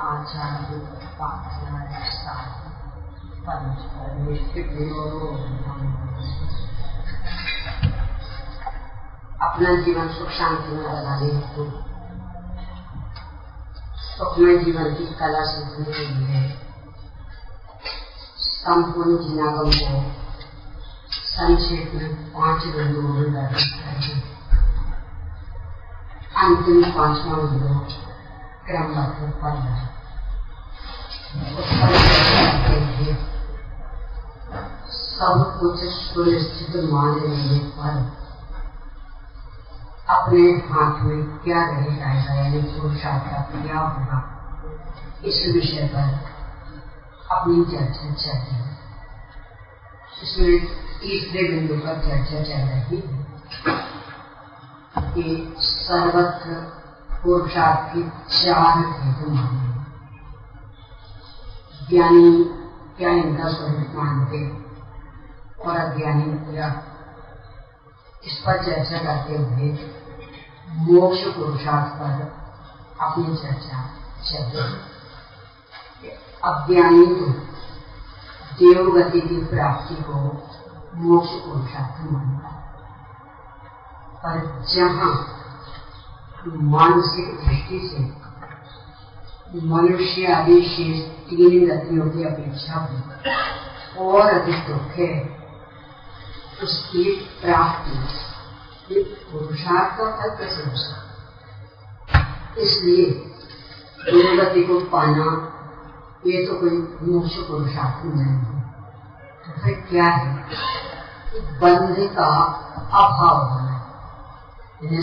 आचार्य अपना जीवन सुख शांति में लगाने हेतु सुखमय जीवन की कला सीखने के लिए संपूर्ण जिनागम को संक्षेप में 5 बिंदुओं में वर्णित करके अंतिम 5वां बिंदु क्रमबद्ध पढ़ना है। सब कुछ सुनिश्चित मान लेने पर अपने हाथ में क्या रहेगा, यानी पुरुषार्थ का क्या होगा, इस विषय पर अपनी चर्चा चल रही है। इसमें तीसरे बिंदु पर चर्चा चल रही है कि सर्वत्र पुरुषार्थ के 4 भेद माने। ज्ञानी क्या इनका स्वरूप मानते और अज्ञानी क्या, इस पर चर्चा करते हुए मोक्ष पुरुषार्थ पर अपनी चर्चा चल रही है। अज्ञानी तो देवगति की प्राप्ति को मोक्ष पुरुषार्थ मानता है, पर जहाँ मानसिक दृष्टि से मनुष्य आदि शेष 3 गतियों की अपेक्षा और अधिक दुख है, उसकी प्राप्ति पुरुषार्थ का फल कैसे हो सकता। इसलिए देवगति को पाना ये तो कोई मोक्ष पुरुषार्थ नहीं है। तो फिर क्या है, बंध का अभाव होना,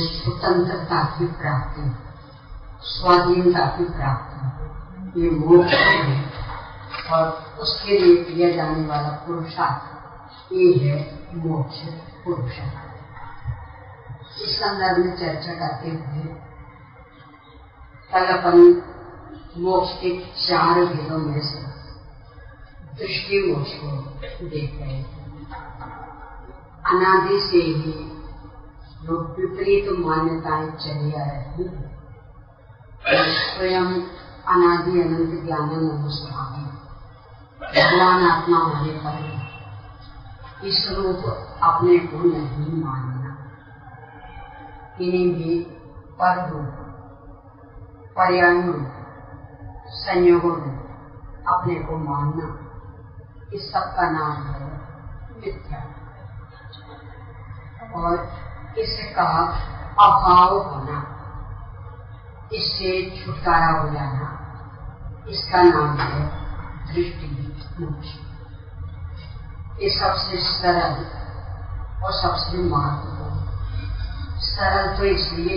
स्वतंत्रता की प्राप्ति, स्वाधीनता की प्राप्ति, ये मोक्ष है। और उसके लिए किया जाने वाला पुरुषार्थ ये है मोक्ष पुरुषार्थ। इस संदर्भ में चर्चा करते हुए कल अपन मोक्ष के 4 भेदों में से दृष्टि मोक्ष को देख रहे हैं। अनादि से ही जो विपरीत मान्यताएं चली आ रही है, स्वयं अनादि अनंत ज्ञानानंद स्वामी भगवान आत्मा होने पर इस रूप अपने को नहीं मानना, इन्हीं भी पर रूप पर्यानुरूप संयोगों में अपने को मानना, इस सब का नाम है मिथ्या। और इसका अभाव होना, इससे छुटकारा हो जाना, इसका नाम है दृष्टि मोक्ष। ये सबसे सरल और सबसे महत्वपूर्ण। सरल तो इसलिए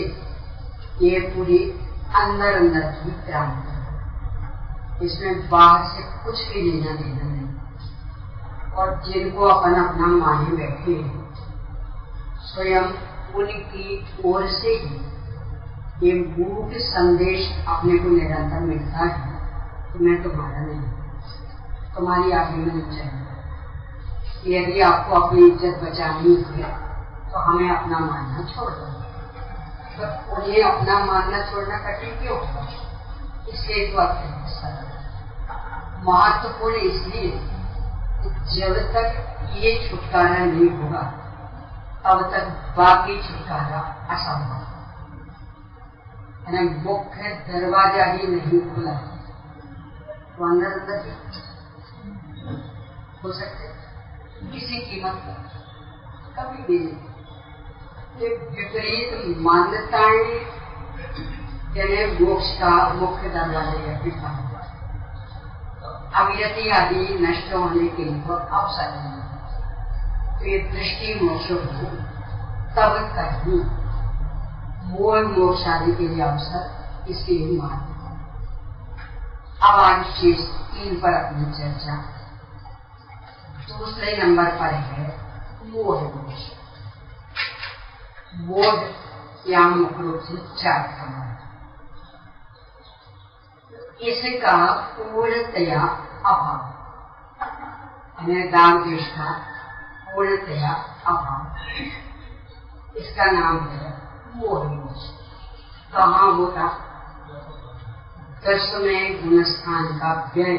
ये पूरी अंदर अंदर की क्रांति है, इसमें बाहर से कुछ भी लेना देना नहीं। और जिनको अपन अपना माने बैठे हैं, स्वयं उनकी ओर से ही ये गुरु के संदेश अपने को निरंतर मिलता है कि मैं तुम्हारा नहीं, तुम्हारी आगे में नहीं चाहिए। यदि आपको अपनी इज्जत बचानी है तो हमें अपना मानना छोड़ दो। तो उन्हें अपना मानना छोड़ना कठिन क्यों होगा? इसलिए तो महत्वपूर्ण इसलिए जब तक ये छुटकारा नहीं होगा तब तक बाकी छुटकारा असंभव है। मुख्य दरवाजा ही नहीं खुला तो अंदर अंदर हो सकते किसी कीमत पर कभी भी नहीं। विपरीत मान्यताएं यानी मोक्ष का मुख्य दरवाजा है पिता। अविरति आदि नष्ट होने के लिए अवसर नहीं, तो ये दृष्टि मोक्ष हो तब तक ही मूल मोक्ष आदि के लिए अवसर इसके मार्ग। अब आज शेष 3 पर अपनी चर्चा। दूसरे नंबर पर है मोह दोष। मोह या मुख्य रूप से 4 समूह। इसका पूर्णतया अभाव, राग द्वेष का पूर्णतया अभाव, इसका नाम है मोह दोष। कहाँ होगा? 10वें गुणस्थान का व्यय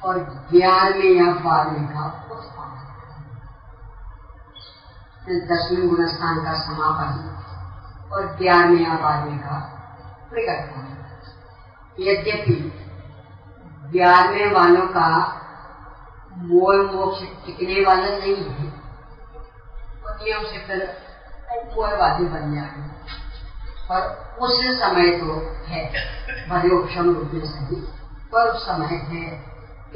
और 11वें या 12वें का उत्पादन। 10वें गुणस्थान का समापन और 11वें या 12वें का प्रकटन। यद्यपि 11वें वालों का मोह मोक्ष टिकने वाला नहीं है, और नियम से फिर मोहवादी बन जाए, पर उस समय तो है, भले उपशम रूप में सही, पर उस समय है,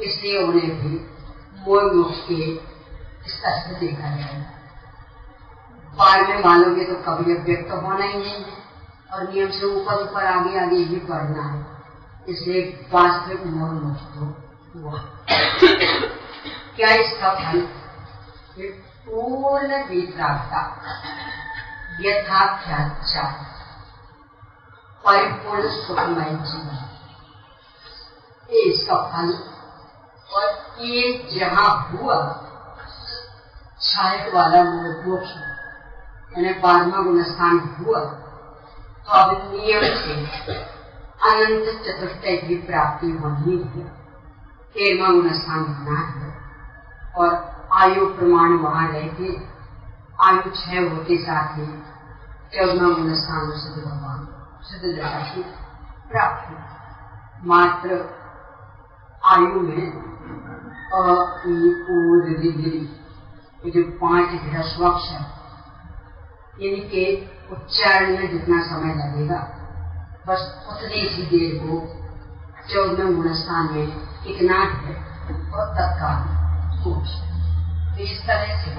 इसलिए उन्हें भी मोह मोक्ष के स्तर से देखा जाएगा। 12वें वालों के तो कभी व्यक्त तो होना ही नहीं है, और नियम से ऊपर ऊपर आगे आगे ही बढ़ना है, इसलिए वास्तविक मोह मोक्ष तो हुआ। क्या इसका फल? पूर्ण वितरागता, यथाख्याचा, परिपूर्ण सुखमय जीवन, ये इसका फल। और ये जहां हुआ छायक वाला मोक्ष, यानी 12वां गुणस्थान हुआ, तो अब नियम से अनंत चतुष्टय की प्राप्ति होनी है। 13वां गुणस्थान होना है, और आयु प्रमाण वहां रहते, आयु 6 होते साथ ही 14वां गुणस्थान सिद्ध भगवान सिद्ध दशा की प्राप्ति। मात्र आयु में ये जो 5 ह्रस्वाक्षर, इनके उच्चारण में जितना समय लगेगा, बस उतनी ही देर को 14वें गुणस्थान में इतना है, और तत्काल मोक्ष। इस तरह से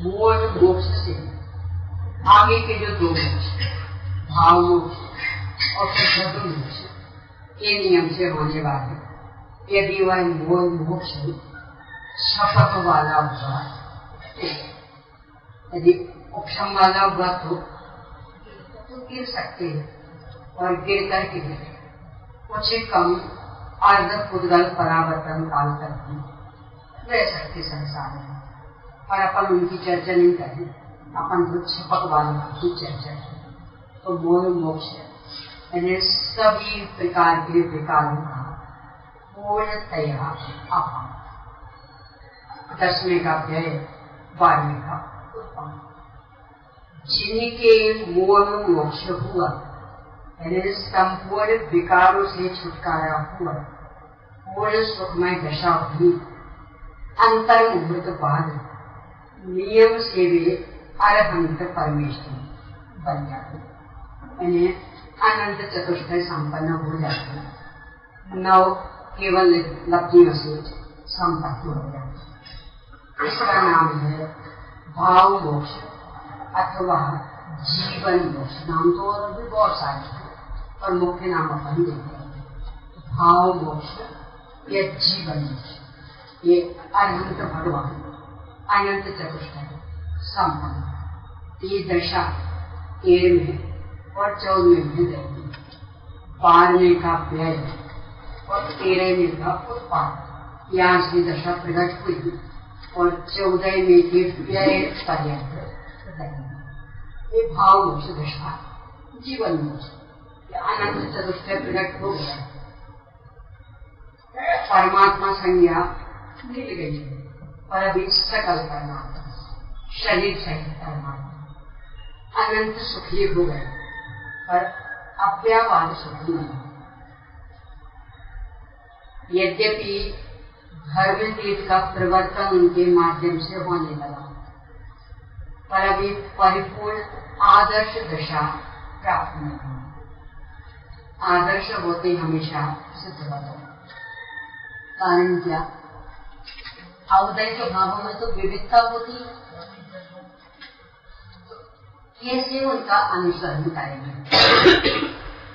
मोह मोक्ष से आगे के जो 2 मोक्ष, भाव मोक्ष और शुद्ध मोक्ष, ये नियम से होने वाले। यदि वह मोह मोक्ष शपथ वाला हुआ, यदि उपशम वाला हुआ तो गिर सकते हैं, और गिर करके कुछ कम अर्ध पुद्गल परावर्तन काल तक भी रह सकते संसार में, पर अपन उनकी चर्चा नहीं करें, अपन तो छपक वालों की चर्चा करें। तो मोह मोक्ष यानी सभी प्रकार के विकारों का पूर्णतया अभाव, 10वें का व्यय, 12वें का उत्पादन। जिनके मोह मोक्ष हुआ, यानी संपूर्ण विकारों से छुटकारा हुआ, पूर्ण सुखमय दशा हुई, अंतर मुहूर्त बाद नियम से वे अरहंत परमेश्वर बन जाते, यानी अनंत चतुष्टय संपन्न हो जाते, 9 केवल लब्धियों से संपत्ति हो जाती। इसका नाम है भाव मोक्ष अथवा जीवन मोक्ष। नाम तो और भी बहुत सारे हैं, पर मुख्य नाम अपन देते हैं भाव मोक्ष या जीवन मोक्ष। ये अनंत भगवान, अनंत चतुष्टय संपन्न, ये दशा 13वें और 14वें में रहती, 12वें का व्यय और 13वें का उत्पादन। यहाँ से दशा प्रकट हुई, और 14वें के व्यय पर्यंत ये भाव मोक्ष दशा, जीवन मोक्ष, अनंत चतुष्टय प्रकट हो गया। परमात्मा संज्ञा मिल गई, पर अभी सकल परमात्मा, शरीर सहित परमात्मा अनंत सुखी हो गए, पर अव्यवहार सुखी नहीं। यद्यपि धर्म तीर्थ का प्रवर्तन उनके माध्यम से होने लगा, पर अभी परिपूर्ण आदर्श दशा प्राप्त नहीं हुई। आदर्श होते हमेशा सिद्ध होता। कारण क्या? औदैर्य भावों में तो विविधता होती है, कैसे उनका अनुसरण करेंगे?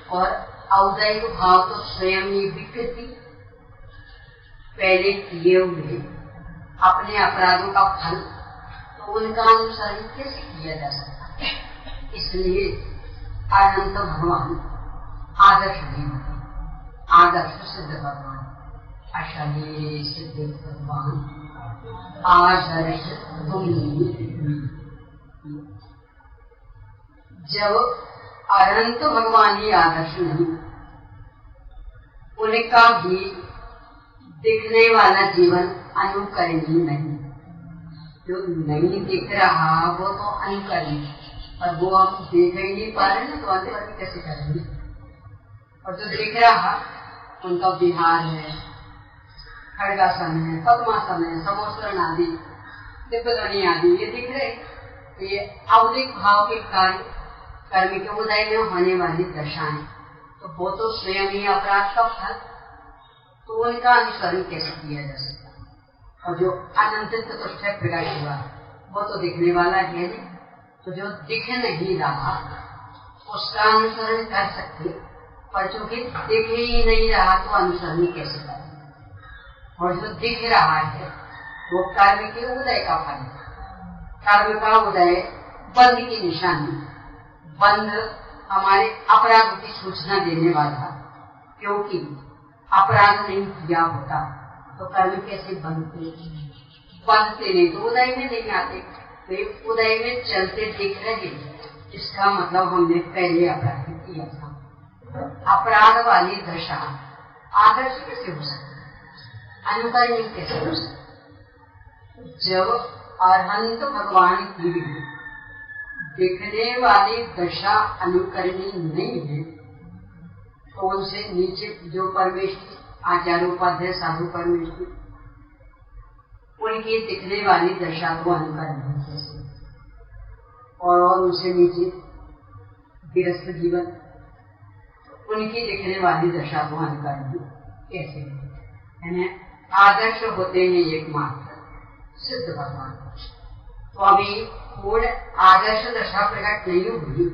और औदैहिक भाव तो स्वयं ही विकृति, पहले किए हुए अपने अपराधों का फल, तो उनका अनुसरण कैसे किया जा सकता है? इसलिए अनंत भगवान आदर्श नहीं होते, आदर्श सिद्ध भगवान, अशरीर सिद्ध भगवान आदर्श तुम। जब अनंत भगवान ही आदर्श नहीं, उनका भी दिखने वाला जीवन अनुकरणीय नहीं। जो नहीं दिख रहा वो तो अनुकरणीय, और वो हम देख ही नहीं पा रहे ना, तो अनुकरण कैसे करेंगे? और जो दिख रहा उनका विहार है, खड़गासन है, पद्मासन है, समोसरण आदि, दिव्यध्वनि आदि, ये दिख रहे। तो ये औदिक भाव के कार्य कर्म के उदय में होने वाली दशाएं, तो वो तो स्वयं ही अपराध का फल, तो उनका अनुसरण कैसे किया जा सकता? और जो अनंत चतुष्टय प्रकट हुआ वो तो दिखने वाला है नहीं, तो जो दिख नहीं रहा उसका अनुसरण कर सकते, पर जो कि दिख ही नहीं रहा तो अनुसरण कैसे करें? और जो दिख रहा है वो कर्म के उदय का फल है। कर्म का उदय बंध की निशानी, बंध हमारे अपराध की सूचना देने वाला, क्योंकि अपराध नहीं किया होता तो कर्म कैसे बनते? बनते नहीं तो उदय में नहीं आते। तो उदय में चलते दिख रहे, इसका मतलब हमने पहले अपराध किया था। अपराध वाली दशा आदर्श कैसे हो सकती? अनुकरणीय कैसे हो सकती? जब अरहंत भगवान की दिखने वाली दशा अनुकरणीय नहीं है, तो उनसे नीचे जो परमेश्वर आचार्य उपाध्याय साधु परमेश्वर, उनकी दिखने वाली दशा को अनुकरणीय कैसे? और उनसे नीचे गृहस्थ जीवन, उनकी दिखने वाली दशा को अनुकरणीय कैसे? यानी आदर्श होते हैं एकमात्र सिद्ध भगवान। तो अभी पूर्ण आदर्श दशा प्रकट नहीं हुई,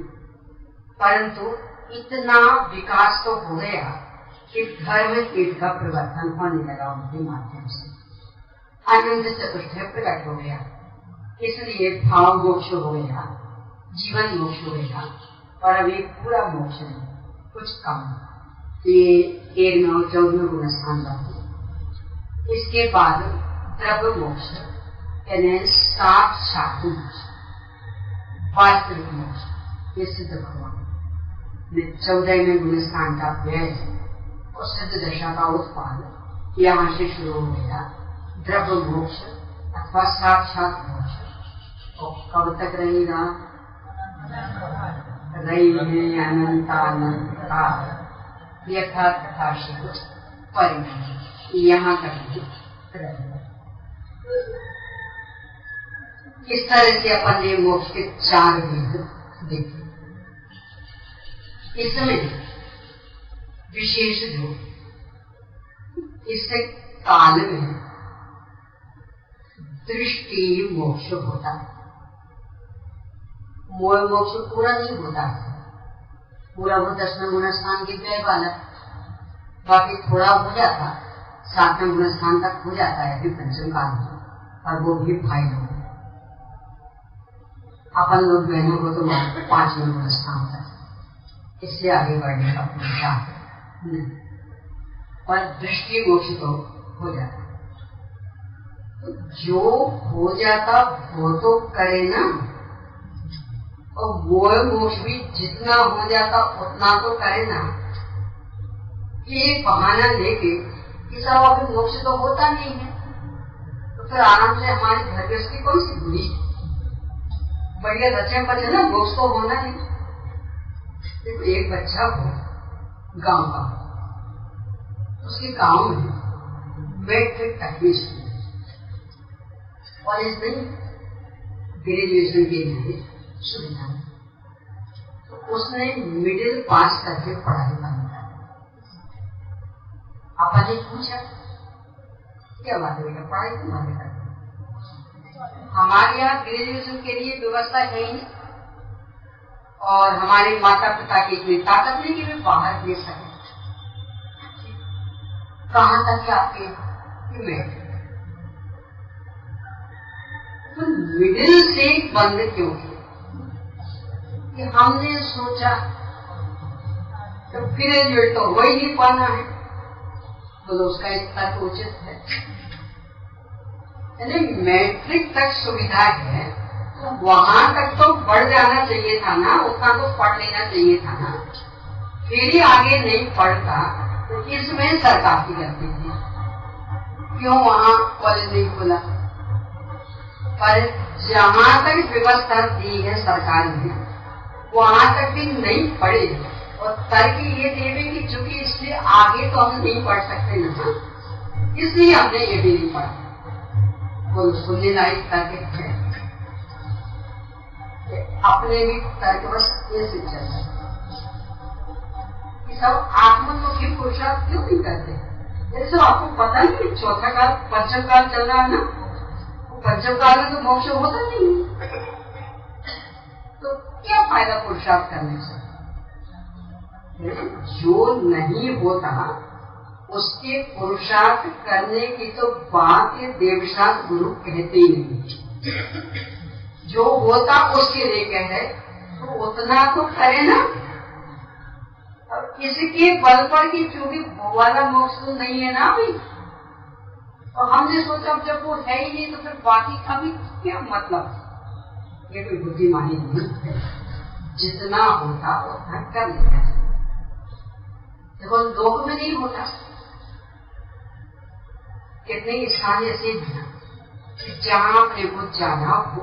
परंतु इतना विकास तो हो गया कि धर्म कीट का परिवर्तन होने लगा उनके माध्यम से, अनंत चतुष्टय प्रकट हो गया। इसलिए भाव मोक्ष हो गया, जीवन मोक्ष हो गया, और अभी पूरा मोक्ष नहीं, कुछ कम। ये 13वें और 14वें गुण स्थान बाकी। इसके बाद द्रव्य मोक्ष, यानी साक्षात मोक्ष, वास्तविक मोक्ष, ये सिद्ध भगवान 14वें गुण स्थान का व्यय और सिद्ध दशा का उत्पाद यहाँ से शुरू हो गया। द्रव्य मोक्ष अथवा साक्षात मोक्ष, और कब तक रहेगा? रही अनंता यथा तथा शिव परिणाम, यहाँ तक रहेगा। इस तरह से अपन ने मोक्ष के 4 भेद देखे। इसमें विशेष जो इससे काल में दृष्टि मोक्ष होता है, मोह मोक्ष पूरा नहीं होता है। पूरा वो 10वें गुण स्थान के व्यय वाला, बाकी थोड़ा हो जाता 7वें गुण स्थान तक हो जाता है फिर पंचम काल में, और वो भी भाई लोग, अपन लोग बहनों को तो 5वें गुण स्थान तक, इससे आगे बढ़ने का पूछा नहीं, पर दृष्टि मोक्ष तो हो जाता। तो जो हो जाता वो तो करे ना, और वो मोक्ष भी जितना हो जाता उतना तो करे ना। ये बहाना लेके कि सब अभी मोक्ष तो होता नहीं है, तो फिर आराम से हमारी घर गृहस्थी कौन सी बुरी, बढ़िया बच्चे पर ना मोक्ष तो होना नहीं। देखो एक बच्चा हो गांव का, उसके गांव में मैट्रिक तक कॉलेज में ग्रेजुएशन के लिए सुविधा, तो उसने मिडिल पास करके पढ़ाई बंद कर। आपा ने पूछा क्या बात है बेटा, पढ़ाई क्यों बंद कर? हमारे यहाँ ग्रेजुएशन के लिए व्यवस्था है ही नहीं, और हमारे माता पिता की इतनी ताकत नहीं कि वे बाहर दे सके। कहां तक आपके तो मिडिल से बंद क्यों किया कि हमने सोचा तो ग्रेजुएट तो हो ही नहीं पाना है, तो उसका एक तर्क उचित है। यानी मैट्रिक तक सुविधा है तो वहां तक तो बढ़ जाना चाहिए था ना, उतना तो पढ़ लेना चाहिए था ना, फिर ही आगे नहीं पढ़ता तो इसमें सरकार की गलती थी। क्यों वहां कॉलेज नहीं खोला? पर जहां तक व्यवस्था दी है सरकार ने वहां तक भी नहीं पढ़े, और तर्क ये देवे कि चूंकि इसलिए आगे तो हम नहीं पढ़ सकते ना, इसलिए हमने ये भी नहीं पढ़ा। वो सुनने लायक तर्क है, अपने भी तर्क बस ऐसे चल रहा कि सब आत्ममुखी पुरुषार्थ क्यों नहीं करते? जैसे आपको पता नहीं चौथा काल पंचम काल चल रहा है ना, पंचम काल में तो मोक्ष होता नहीं, तो क्या फायदा पुरुषार्थ करने से? जो नहीं होता उसके पुरुषार्थ करने की तो बात ये देवशास्त्र गुरु कहते ही नहीं। जो होता उसके लिए कहे तो उतना तो करे ना। अब इसके बल पर कि क्योंकि वो वाला मोक्ष तो नहीं है ना अभी, और हमने सोचा जब वो है ही नहीं तो फिर बाकी का भी क्या मतलब? ये कोई बुद्धिमानी नहीं है। जितना होता उतना कर लेना। देखो लोक में नहीं होता, कितने स्थान ऐसे भी जहां अपने को जाना हो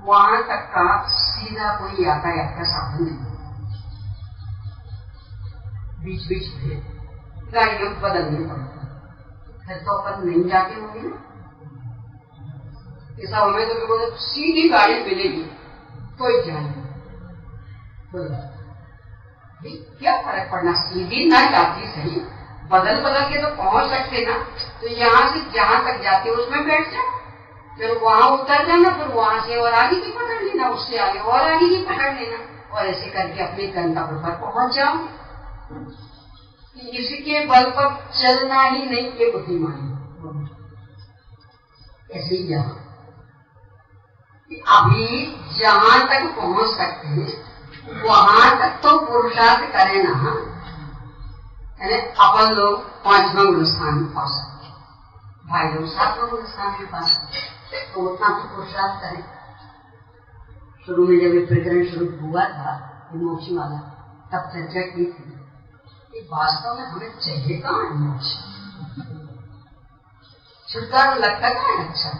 वहां तक का सीधा कोई यातायात का साधन नहीं, बीच बीच में गाड़ियों बदलनी पड़ती, फिर तो अपन नहीं जाते होंगे ना। ऐसा हमें तो बिल्कुल सीधी गाड़ी मिलेगी तो जाएंगे, क्या फर्क पड़ना, सीधी ना जाती सही, बदल बदल के तो पहुंच सकते ना। तो यहाँ से जहां तक जाते उसमें बैठ जाओ, फिर वहां उतर जाना, फिर वहां से और आगे की पकड़ लेना, उससे आगे और आगे की पकड़ लेना, और ऐसे करके अपने गंतव्य पर पहुंच जाओ। इसके बल पर चलना ही नहीं ये बुद्धिमानी। ऐसे ही यहाँ अभी जहां तक पहुंच सकते हैं वहां तक तो पुरुषार्थ करें ना। अपन लोग 5वां गुरु स्थान पा सकते, भाई लोग 7वां गुरु स्थान भी पा सकते, तो उतना तो पुरुषार्थ करें। शुरू में जब ये प्रकरण शुरू हुआ था मोक्ष वाला, तब चर्चा की थी कि वास्तव में हमें चाहिए कहाँ है मोक्ष? छुटकारा लगता कहाँ है? अच्छा,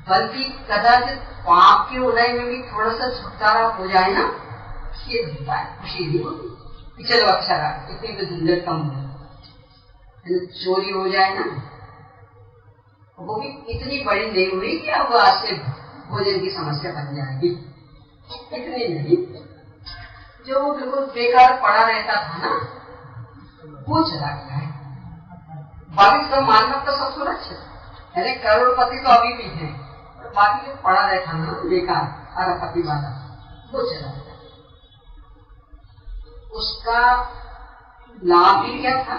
बल्कि कदाचित पाप के उदय में भी थोड़ा सा छुटकारा हो जाए ना, ये होता है, खुशी नहीं होती। चलो अच्छा रहा, इतनी तो झंझट कम हो। चोरी हो जाए ना, वो भी इतनी बड़ी नहीं हुई कि अब आज से भोजन की समस्या बन जाएगी, इतनी नहीं। जो बिल्कुल बेकार पड़ा रहता था ना, वो चला गया है। बाकी सब मानव तो सब सुरक्षित, यानी करोड़पति तो अभी भी है, बाकी जो पड़ा रहता ना बेकार अरबपति वाला, वो चला गया। उसका लाभ ही क्या था?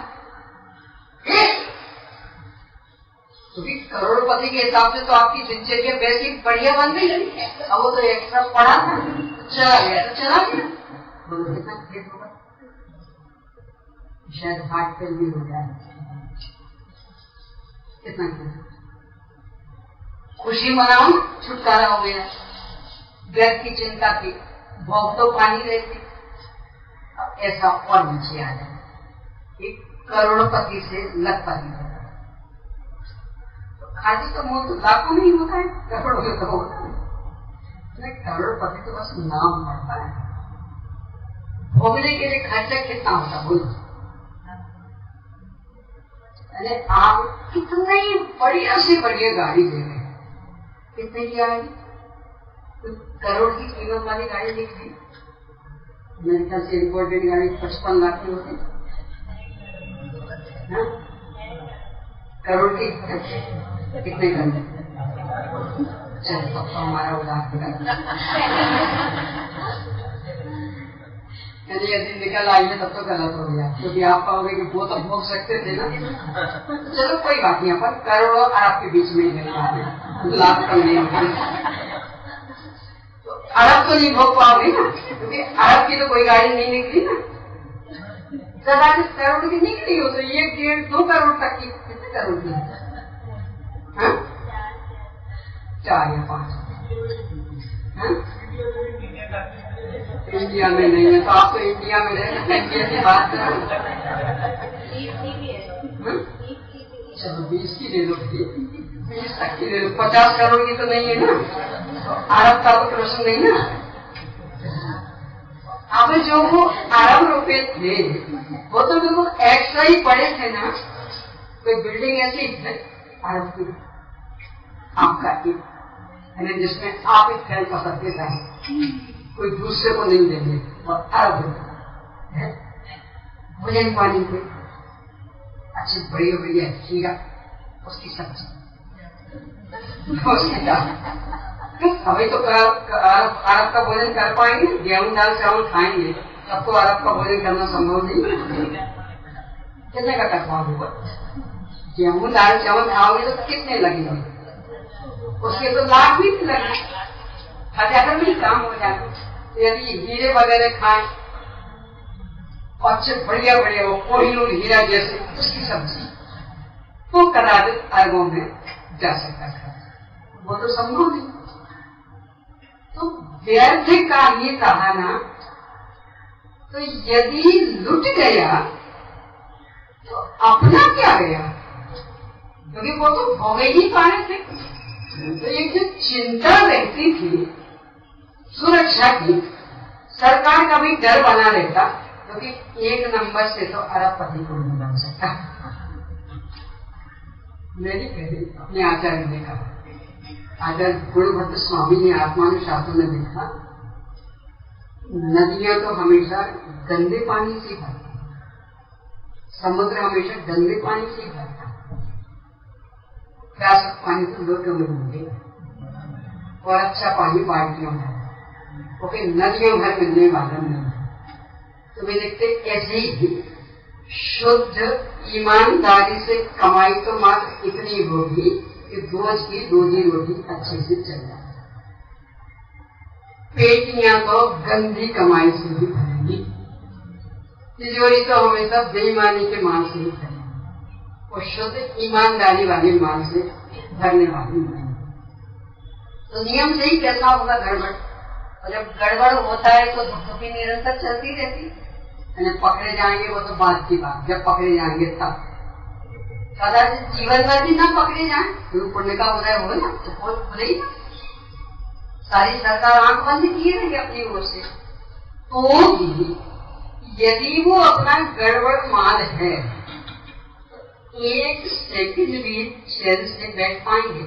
क्योंकि करोड़पति के हिसाब से तो आपकी दिनचर्या वैसी बढ़िया बन गई, अब वो तो एक्स्ट्रा पड़ा था, चला गया तो चला गया। बोलो कितना खेत होगा, शायद हार्ट फेल भी हो जाए, कितना खेत। खुशी मनाओ, छुटकारा हो गया। व्यर्थ की चिंता थी, भोग तो पानी रहती, अब ऐसा और नीचे आ जाए, एक करोड़पति से लखपति हो गया। तो खाली तो मोह तो लाखों नहीं होता है, करोड़ों में तो होता है। करोड़पति तो बस नाम पड़ता है, भोगने के लिए खर्चा कितना होता बोलो? आप कितनी बढ़िया से बढ़िया गाड़ी ले रहे, कितने की आएगी? तो करोड़ की कीमत वाली गाड़ी देख रही, मेरे ख्याल से इम्पोर्टेड गाड़ी 55 लाख की होती, करोड़ की कितने का? चलो तब तो हमारा उदाहरण यदि यदि निकल आई है तब तो गलत हो गया, क्योंकि आप कहोगे कि वो तो भोग सकते थे ना। चलो कोई बात नहीं, अपन करोड़ों अरब के बीच में ही लाभ तो नहीं अरब तो नहीं भोग पाओगे ना, क्योंकि अरब की तो कोई गाड़ी नहीं निकली ना। कदाचित करोड़ की निकली हो तो 1, 1.5, 2 करोड़ तक की, कितने करोड़ की 4 या 5 इंडिया में नहीं है तो आप तो इंडिया में रहे, इंडिया की बात करो। चलो 20 की ले लो, 20 तक की ले लो, 50 करोड़ की तो नहीं है ना, तो अरब का तो प्रश्न नहीं ना। अब जो वो अरब रुपए थे वो तो बिल्कुल एक्स्ट्रा ही पड़े थे ना। कोई बिल्डिंग ऐसी है अरब की आपका एक, जिसमें आप एक फैल कर सकते हैं, कोई दूसरे को नहीं देंगे, और अरब भोजन पानी को अच्छी बढ़िया बढ़िया खीरा, उसकी सब्जी, उसकी दाल। अभी तो अरब का भोजन कर पाएंगे, गेहूं दाल चावल खाएंगे, तब तो अरब का भोजन करना संभव नहीं। कितने का कर पाओगे? गेहूं दाल चावल खाओगे तो कितने लगेंगे? उसके तो लाख भी नहीं लगे, 1000 में काम हो जाए। यदि हीरे वगैरह खाएं और अच्छे बढ़िया बढ़िया वो कोहिनूर हीरा जैसे उसकी सब्जी, तो कदाचित अरबों में जा सकता है, वो तो संभव नहीं। तो व्यर्थ का ये कहा ना, तो यदि लुट गया तो अपना क्या गया, क्योंकि वो तो भोगे ही पाए थे। तो एक जो चिंता रहती थी सुरक्षा की, सरकार का भी डर बना रहता, क्योंकि 1 नंबर से तो अरबपति को नहीं बन सकता। मेरी कही अपने आचार्य ने कहा, आचार्य गुरुभट्ट स्वामी ने आत्मानुशासन में लिखा, नदियां तो हमेशा गंदे पानी से भरती, समुद्र हमेशा गंदे पानी से भरता, प्यास पानी तो लोटों में मिले और अच्छा पानी बाल्टियों में, क्योंकि नदियों भर मिलने वाला नहीं है। तो वे देखते ऐसे ही शुद्ध ईमानदारी से कमाई तो मात्र इतनी होगी कि रोज की रोजी रोटी अच्छे से चल जाए, पेटियां तो गंदी कमाई से ही भरेंगी, तिजोरी तो हमेशा बेईमानी के माल से ही भरेंगी, और शुद्ध ईमानदारी वाले माल से भरने वाली नहीं। तो नियम से ही कैसा होगा गड़बड़, और जब गड़बड़ होता है तो धुपधुपी निरंतर चलती रहती, जब पकड़े जाएंगे वो तो बात की बात, जब पकड़े जाएंगे तब, कदाचित जीवन में भी ना पकड़े जाए तो पुण्य का उदय हो ना, तो खुले ही ना, सारी सरकार आंख बंद किए रहेगी अपनी ओर से। तो भी यदि वो अपना गड़बड़ माल है, एक सेकंड भी चैन से बैठ पाएंगे।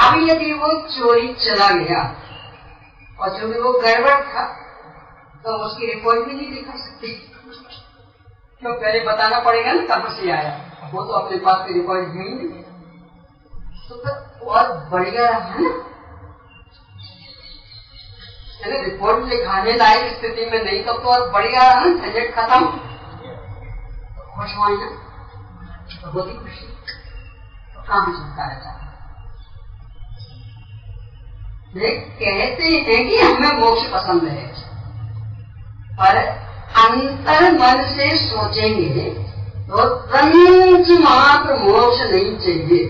अब यदि वो चोरी चला गया और जो भी वो गड़बड़ था, तो उसकी रिपोर्ट भी नहीं दिखा सकती, तो पहले बताना पड़ेगा ना कहां से आया, वो तो अपने पास की रिपोर्ट है ही नहीं, तो और बढ़िया है ना, रिपोर्ट लिखाने लायक स्थिति में नहीं, तो और बढ़िया है, झंझट खत्म, खुश हुआ ना, तो बहुत ही खुशी, तो कहां छुटकारा चाहता। कहते हैं कि हमें मोक्ष पसंद है, पर अंतर मन से सोचेंगे तो रंच मात्र मोक्ष नहीं चाहिए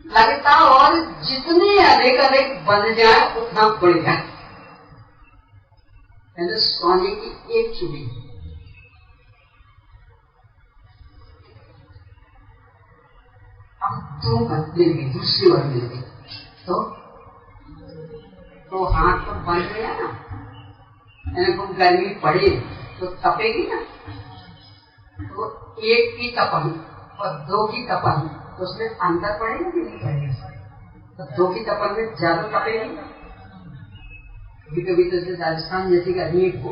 लगता, और जितने अधिक अधिक बन जाए उतना बढ़ जाए। सोने की एक चूड़ी, अब 2 मिल गई, दूसरी बार मिल गई, तो हाथ तो बन गया ना, खूब गर्मी पड़े तो तपेगी ना, तो 1 की तपन और 2 की तपन, तो उसमें अंतर पड़ेगा कि नहीं पड़ेगा? तो 2 की तपन में ज्यादा तपेगी। कभी कभी तो जैसे राजस्थान जैसी गर्मी हो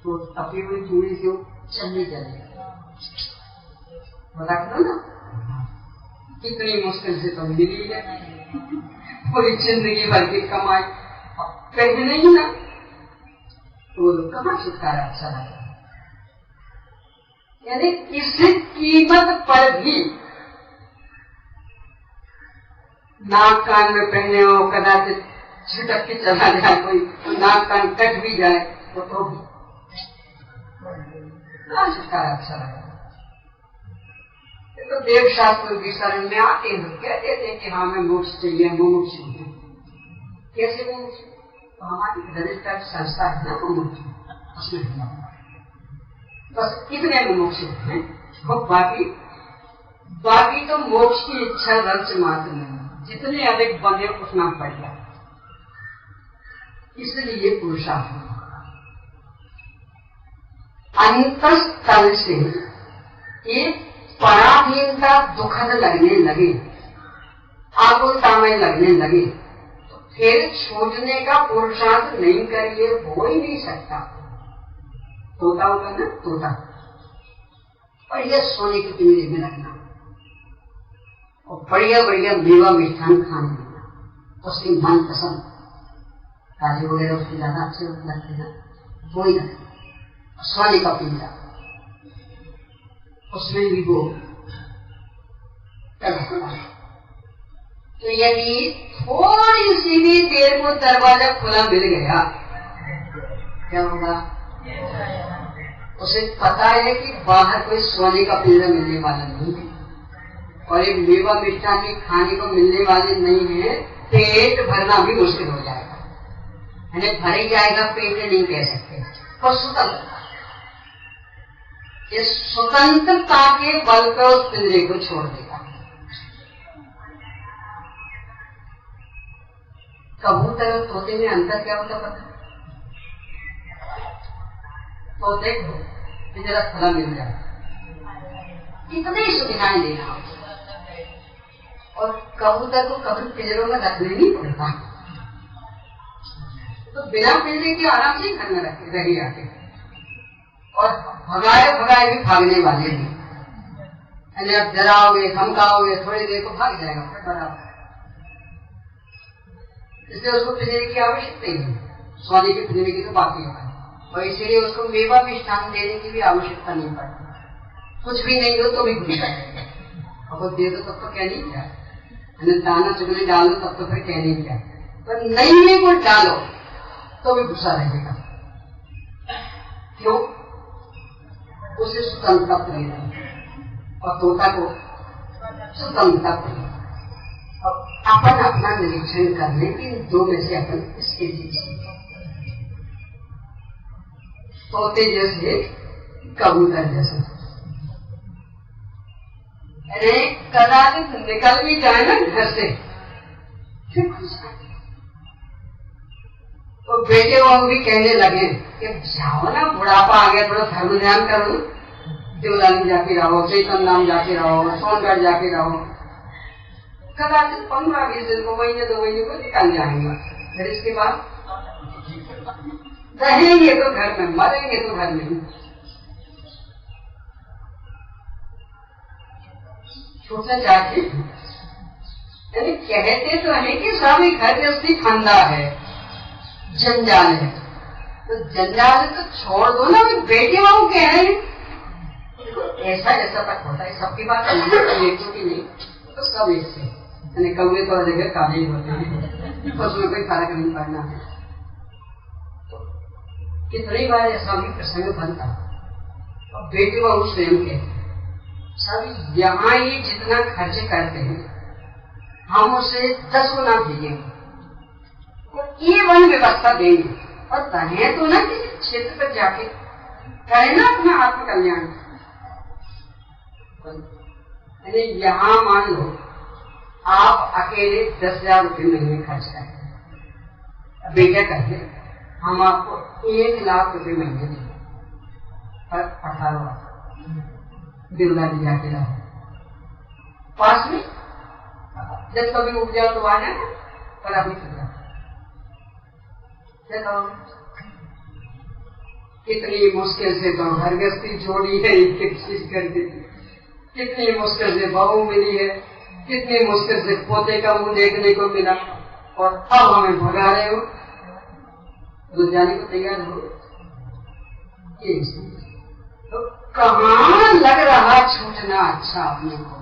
तो तपी हुई चूड़ी से चलने चलेगा, बता दो ना, कितनी मुश्किल से तो मिल ही जाए, पूरी जिंदगी भर की कमाई पहले ही ना, तो वो लोग कहाँ छुटकारा अच्छा लगा। यानी किसी कीमत पर भी नाक कान में पहने हो, कदाचित छिटक के चला जाए कोई, तो नाक कान कट भी जाए तो भी छुटकारा अच्छा लगा। तो देव शास्त्र की शरण में आते हैं, कहते थे कि हाँ मैं मोक्ष चाहिए, मुमुक्षु हूँ। कैसे मुमुक्षु? तो हमारी रजिस्टर संस्था है ना मुमुक्षु, उसमें बस कितने मुमुक्षु हैं, बाकी तो मोक्ष की इच्छा रंच मात्र नहीं, जितने अधिक बने उतना बढ़िया। इसलिए पुरुषार्थ अंतस्तल से एक पराधीनता दुखद लगने लगे, आकुलतामय लगने लगे, तो फिर छोड़ने का पुरुषार्थ नहीं करिए, हो ही नहीं सकता। तोता होगा ना, तोता, और यह सोने के पिंजरे में रखना और बढ़िया बढ़िया मेवा मिष्ठान खाने देना, उसकी मन पसंद काजू वगैरह उसकी ज्यादा अच्छे लगते हैं, वो ही रखना। सोने का पिंजरा, उसमें भी वो तो यदि थोड़ी सी भी देर को दरवाजा खुला मिल गया, क्या होगा? उसे पता है कि बाहर कोई सोने का पिंजरा मिलने वाला नहीं है और एक मेवा मिष्ठान के खाने को मिलने वाले नहीं है, पेट भरना भी मुश्किल हो जाएगा। यानी भर ही जाएगा पेट नहीं कह सकते, और स्वतंत्रता, इस स्वतंत्रता के बल पर उस पिंजरे को छोड़ देगा। कबूतर और तोते में अंतर क्या होता पता? तोते को पिंजरा खुला मिल जाए, कितनी सुविधाएं देना, और कबूतर को कभी पिंजरों में रखने नहीं पड़ता, तो बिना पिंजरे के आराम से घर में रही आते, और भगाए भगाए भी भागने वाले भी। यानी आप डराओगे, धमकाओगे, थोड़ी देर को भाग जाएगा फिर बराबर। इसलिए उसको पिंजरे की आवश्यकता ही नहीं, सोने के पिंजरे की तो बात ही है, और इसीलिए उसको मेवा मिष्ठान देने की भी आवश्यकता नहीं पड़ती। कुछ भी नहीं हो तो भी गुस्सा करेगा, और वो दे दो तब तो कह नहीं क्या, दाना चुगली डालो तब तो फिर कह नहीं क्या, पर नहीं है वो डालो तो भी गुस्सा रहेगा। क्यों? उसे स्वतंत्रता प्रिय है, और तोता को स्वतंत्रता प्रिय। अपन अपना निरीक्षण करने की दो में से अपन इसके जीवन तोते जैसे, कबूतर जैसे, अरे कदाचित निकल भी जाए ना घर से फिर खुश है। तो बेटे वो भी कहने लगे कि जाओ ना, बुढ़ापा आ गया, थोड़ा धर्म ध्यान करो, देवलानी जाके रहो, चैतन नाम जाके रहो, सोनगढ़ जाके रहो। कदाचित 15-20 दिन को, महीने 2 महीने को निकल जाएंगे, फिर इसके बाद रहेंगे तो घर में, मरेंगे तो घर में। सोचा जाके, यानी कहते तो है कि स्वामी घर जैसी फंदा है, जंजाल है, तो जंजाल तो छोड़ दो ना, बेटे बाबू कह रहे हैं ऐसा ऐसा तक होता है, सबकी बात बेटों की नहीं, तो सब ऐसे, यानी कौवे तो जगह काले ही होते हैं, उसमें कोई फर्क नहीं पड़ना है। तो कितनी बार ऐसा भी प्रसंग बनता, और बेटे बाबू स्वयं कहते सब यहाँ ये जितना खर्च करते हैं हम उसे 10 गुना भेजेंगे, ये वन व्यवस्था देंगे, और कहें तो ना किसी क्षेत्र पर जाके करें ना अपना आत्मकल्याण। यानी यहाँ मान लो आप अकेले 10,000 रुपये महीने खर्च करें, बेटा कहिए हम आपको 1 लाख रुपये महीने देंगे, पर 18 बिरला दिया के रहो पास में, जब कभी उठ जाओ तो आ जाए, पर अभी चल जाओ। कितनी मुश्किल से तो घर गृहस्थी जोड़ी है, एक चीज कर दी, कितनी मुश्किल से बहू मिली है, कितनी मुश्किल से पोते का मुंह देखने को मिला और अब हमें भगा रहे हो, तो जाने को तैयार हो। तो कहाँ लग रहा छूटना अच्छा अपने को,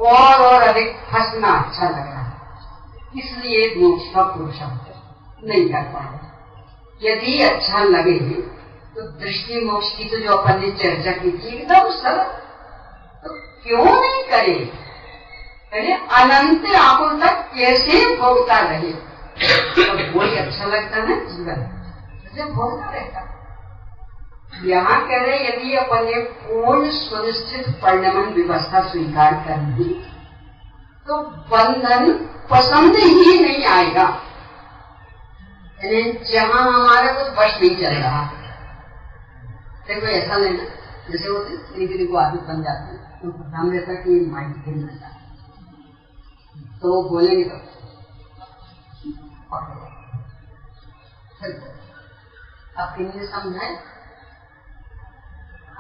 और अधिक फंसना अच्छा लग रहा है, इसलिए मोक्ष का पुरुषार्थ नहीं कर पाए। यदि अच्छा लगे तो दृष्टि मोक्ष की तो जो अपन ने चर्चा की थी एकदम सरल, तो क्यों नहीं करे? अनंत आंखों तक कैसे भोगता रहे, तो वही अच्छा लगता है जीवन, जैसे भोगता रहता। यहाँ कह रहे यदि अपन ने पूर्ण सुनिश्चित परिणमन व्यवस्था स्वीकार कर दी तो बंधन पसंद ही नहीं आएगा। जहाँ हमारा कुछ वश नहीं चल रहा, देखो ऐसा लेना जैसे वो किसी को आदत बन जाती है, तो ध्यान रहता कि माइंड खेलना चाहता, तो वो बोलेंगे तो अब किन्हीं समझाए।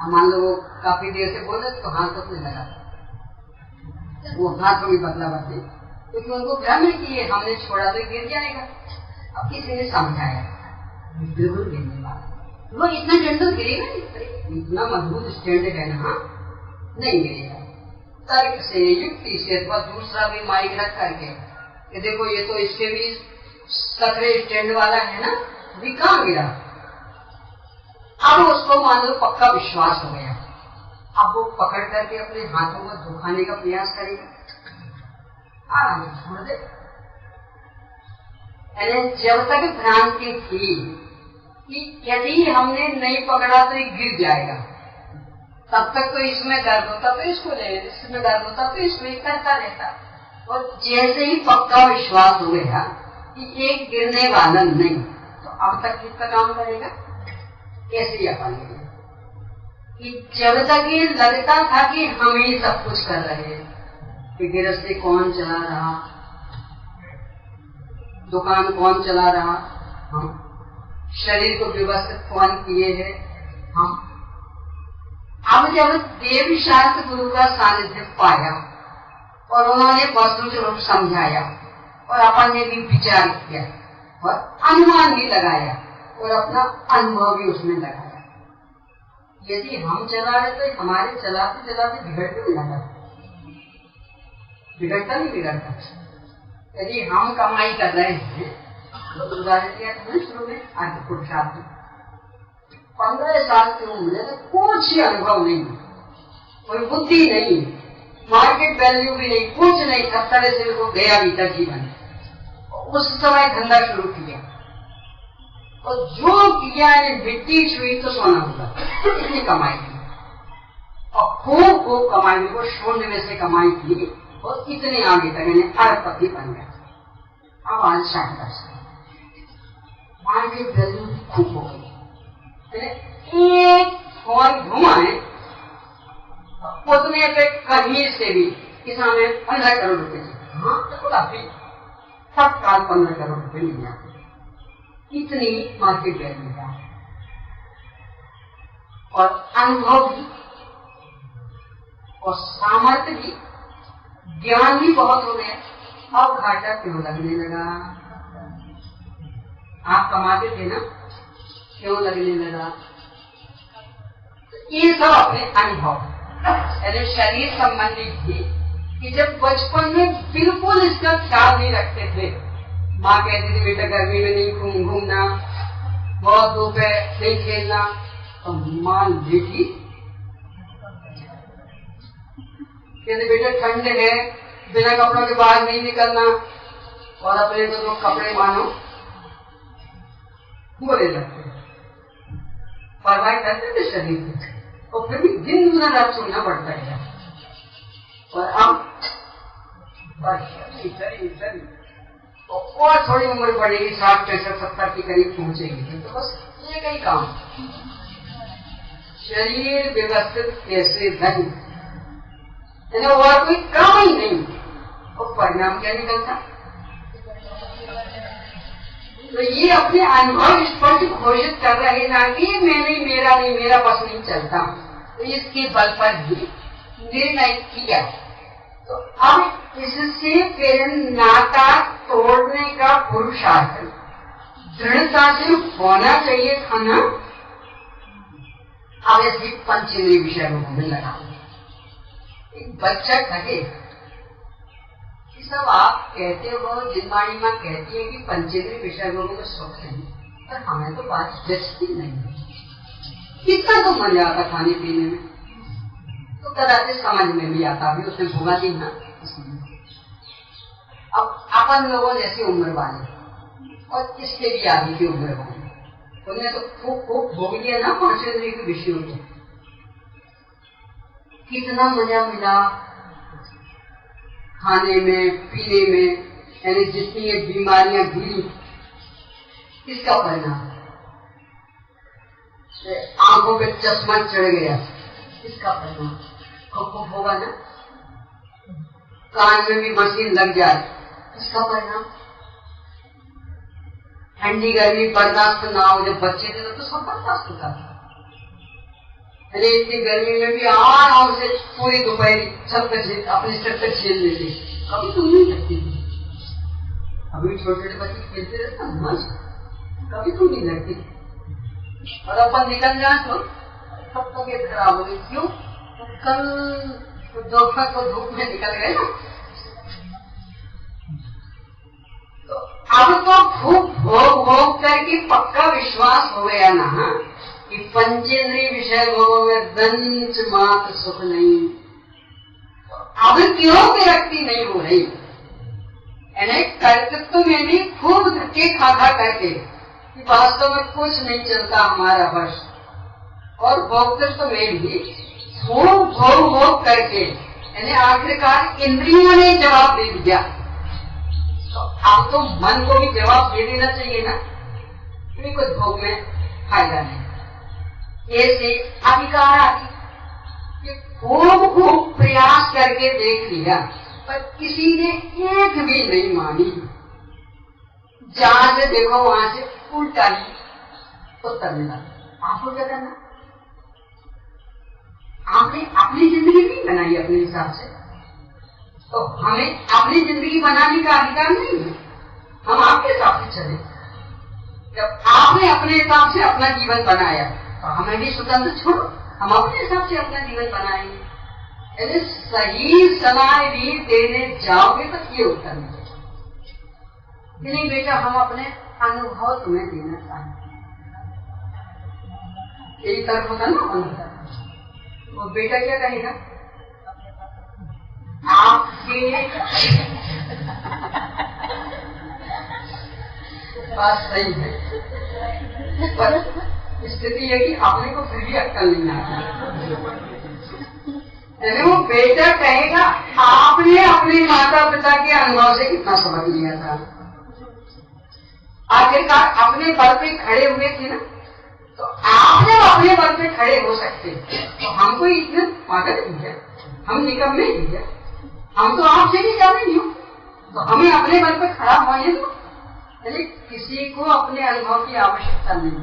मान लो वो काफी देर से बोले तो हाथ तो नहीं लगा, वो हाथ थोड़ी बदला बदले, क्योंकि उनको भ्रम है कि ये हमने छोड़ा तो गिर जाएगा। अब किसी ने समझाया बिल्कुल गिरने वाला, वो इतना जनरल गिरेगा नहीं, इतना मजबूत स्टैंड है ना, नहीं गिरेगा। तर्क से युक्ति से दूसरा भी माइक रख करके कि देखो ये तो इसके भी सकरे स्टैंड वाला है ना, भी कहाँ गिरा। अब उसको मान लो पक्का विश्वास हो गया, अब वो पकड़ करके अपने हाथों को दुखाने का प्रयास करेगा, आराम से छोड़ दे। जब तक भ्रांति थी कि यदि हमने नहीं पकड़ा तो ये गिर जाएगा, तब तक तो इसमें दर्द होता तो इसको ले, इसमें दर्द होता तो इसमें करता रहता। और जैसे ही पक्का विश्वास हो गया कि एक गिरने वाला नहीं, तो अब तक कितना काम करेगा, कैसे अपन कि जब तक ये लगता था कि हम ही सब कुछ कर रहे हैं, कि गृहस्थी कौन चला रहा, दुकान कौन चला रहा, हम शरीर को व्यवस्थित कौन किए है हम। अब जब देव शास्त्र गुरु का सानिध्य पाया और उन्होंने वस्तु स्वरूप समझाया और अपन ने भी विचार किया और अनुमान भी लगाया और अपना अनुभव भी उसमें लगाया, यदि हम चला रहे तो हमारे चलाते चलाते बिगड़ते नहीं लगा, बिगड़ता नहीं बिगड़ता। यदि हम कमाई कर रहे हैं तो उदाहरण दिया था शुरू में आज पुरुषार्थ 15 साल की उम्र में कुछ ही अनुभव नहीं, कोई बुद्धि नहीं, मार्केट वैल्यू भी नहीं, कुछ नहीं, 70 से वो गया बीता जीवन। उस समय धंधा शुरू किया और जो किया मिट्टी छुई तो सोना होगा, इतनी कमाई की और खूब कमाई को शून्य में से कमाई की और इतने आगे तक यानी अरबपति बन गया। अब आज 60 मार्केट वैल्यू खूब हो गई, एक फोन घुमाए उतने पे कहीं से भी किसान 15 करोड़ रुपए, हाँ तो काफी सब काल 15 करोड़ रुपए मिल जाते, इतनी मार्केट वैल्यू है। और अनुभव भी और सामर्थ्य भी, ज्ञान भी बहुत हो गया। अब घाटा क्यों लगने लगा? आप कमाते थे ना, क्यों लगने लगा? ये सब अपने अनुभव यानी शरीर संबंधी थी कि जब बचपन में बिल्कुल इसका ख्याल नहीं रखते थे। माँ कहती थी बेटा गर्मी में नहीं घूमना, बहुत धूप है नहीं खेलना, तो माँ लेती कहते बेटा ठंड है बिना कपड़ों के बाहर नहीं निकलना, और अपने तो कपड़े मानो बुरे लगते, परवाह करते थे शरीर में, और फिर भी दिन गुना रात सुनना पड़ता है। और अब और थोड़ी उम्र बढ़ेगी, 60, 65, 70 के करीब पहुंचेगी, तो बस ये कई काम, शरीर व्यवस्थित कैसे रहे, और कोई काम ही नहीं, और परिणाम क्या निकलता? तो ये अपने अनुभव स्पष्ट घोषित कर रहे ना कि मैं नहीं, मेरा नहीं, मेरा बस नहीं चलता। तो इसके बल पर भी निर्णय किया तो अब इससे फिर नाता तोड़ने का पुरुषार्थ दृढ़ता से होना चाहिए था ना। अब ऐसे पंचेंद्रिय विषय में लगा एक बच्चा कहे कि सब आप कहते हो, जिनवाणी माँ कहती है कि पंचेंद्रिय विषय भोगों का सुख नहीं, पर हमें तो बात जचती नहीं। कितना तो मजा आता खाने पीने में, तो कदाचित समझ में भी आता, अभी उसने भोगा नहीं ना। अब अपन लोगों जैसी उम्र वाले और इसके भी आगे की उम्र वाले, उन्हें तो खूब भोग लिया ना पंचेंद्रिय के विषयों को। कितना मजा मिला खाने में पीने में, यानी जितनी ये बीमारियां गिरी, इसका परिणाम आंखों पे चश्मा चढ़ गया, इसका परिणाम खूब होगा ना। कान में भी मशीन लग जाए, इसका परिणाम ठंडी गर्मी बर्दाश्त ना हो। जब बच्चे थे तो सब बर्दाश्त होता था, अरे इतनी गर्मी में भी आराम से पूरी दोपहरी अपने सर पर झेल लेते। कभी तुम नहीं लगती थी, अभी छोटे छोटे बच्चे खेलते रहते ना मस्त, कभी तुम नहीं लगती। और अपन निकल जाए तो सब तबियत खराब हो गई। क्यों? कल दोपहर को धूप में निकल गए ना। तो अब तो खूब भोग करके पक्का विश्वास हो गया ना कि पंचेंद्रिय विषय भोगों में दंच मात्र सुख नहीं। तो अब क्यों विरक्ति नहीं हो रही? यानी कर्तृत्व में भी खूब धक्के खा करके कि वास्तव में कुछ नहीं चलता हमारा वश, और भोक्तृत्व में भी खूब भोग करके, यानी आखिरकार इंद्रियों ने जवाब दे दिया। तो अब तो मन को भी जवाब दे देना चाहिए ना कि कुछ भोग में फायदा नहीं। ऐसे अधिकार आदि खूब प्रयास करके देख लिया, पर किसी ने एक भी नहीं मानी। जहां से देखो वहां से उल्टा ही उत्तर मिला। आपको क्या करना? आपने अपनी जिंदगी नहीं बनाई अपने हिसाब से, तो हमें अपनी जिंदगी बनाने का अधिकार नहीं है। हम आपके हिसाब से चले। जब आपने अपने हिसाब से अपना जीवन बनाया तो हमें भी स्वतंत्र छोड़ो, हम अपने हिसाब से अपना जीवन बनाएंगे। यदि सही समय भी देने जाओगे तो ये उत्तर नहीं बेटा, हम अपने अनुभव तुम्हें देना चाहते हैं। यही तर्क होता ना अनुभव। वो बेटा क्या कहेगा? आपके बात सही है, पर स्थिति है कि अपने को फिर भी अक्कल नहीं आती। यानी वो बेटा कहेगा आपने अपने माता पिता के अनुभव से कितना समझ लिया था। आखिरकार अपने बल पे खड़े हुए थे ना, तो आपने अपने बल पे खड़े हो सकते, तो हमको इतने पागल नहीं है, हम निकम्मे नहीं है, हम तो आपसे भी ज्यादा नहीं हो, तो हमें अपने बल पे खड़ा होने दो। यानी किसी को अपने अनुभव की आवश्यकता नहीं।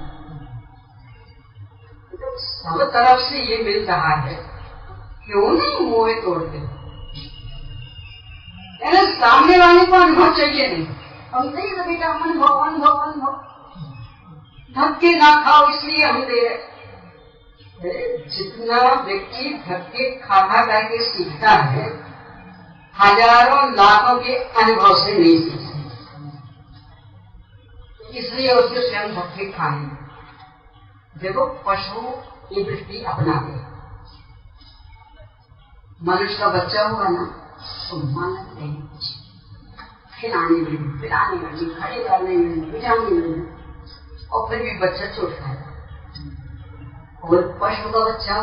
तो सब तरफ से ये मिल रहा है, क्यों नहीं मोह तोड़ते? यानी सामने वाले को अनुभव चाहिए नहीं, हम नहीं तो बेटा अनुभव अनुभव अनुभव धक्के ना खाओ इसलिए हम दे रहे। जितना व्यक्ति धक्के खा करके सीखता है, हजारों लाखों के अनुभव से नहीं सीखता, इसलिए उसके स्वयं धक्के खाएंगे। देखो पशु की वृत्ति अपना दे, मनुष्य का बच्चा हुआ ना तो मानत नहीं, खिलाने में पिलाने में खड़े करने में बिठाने में, और फिर भी बच्चा चोट खाएगा। और पशु का बच्चा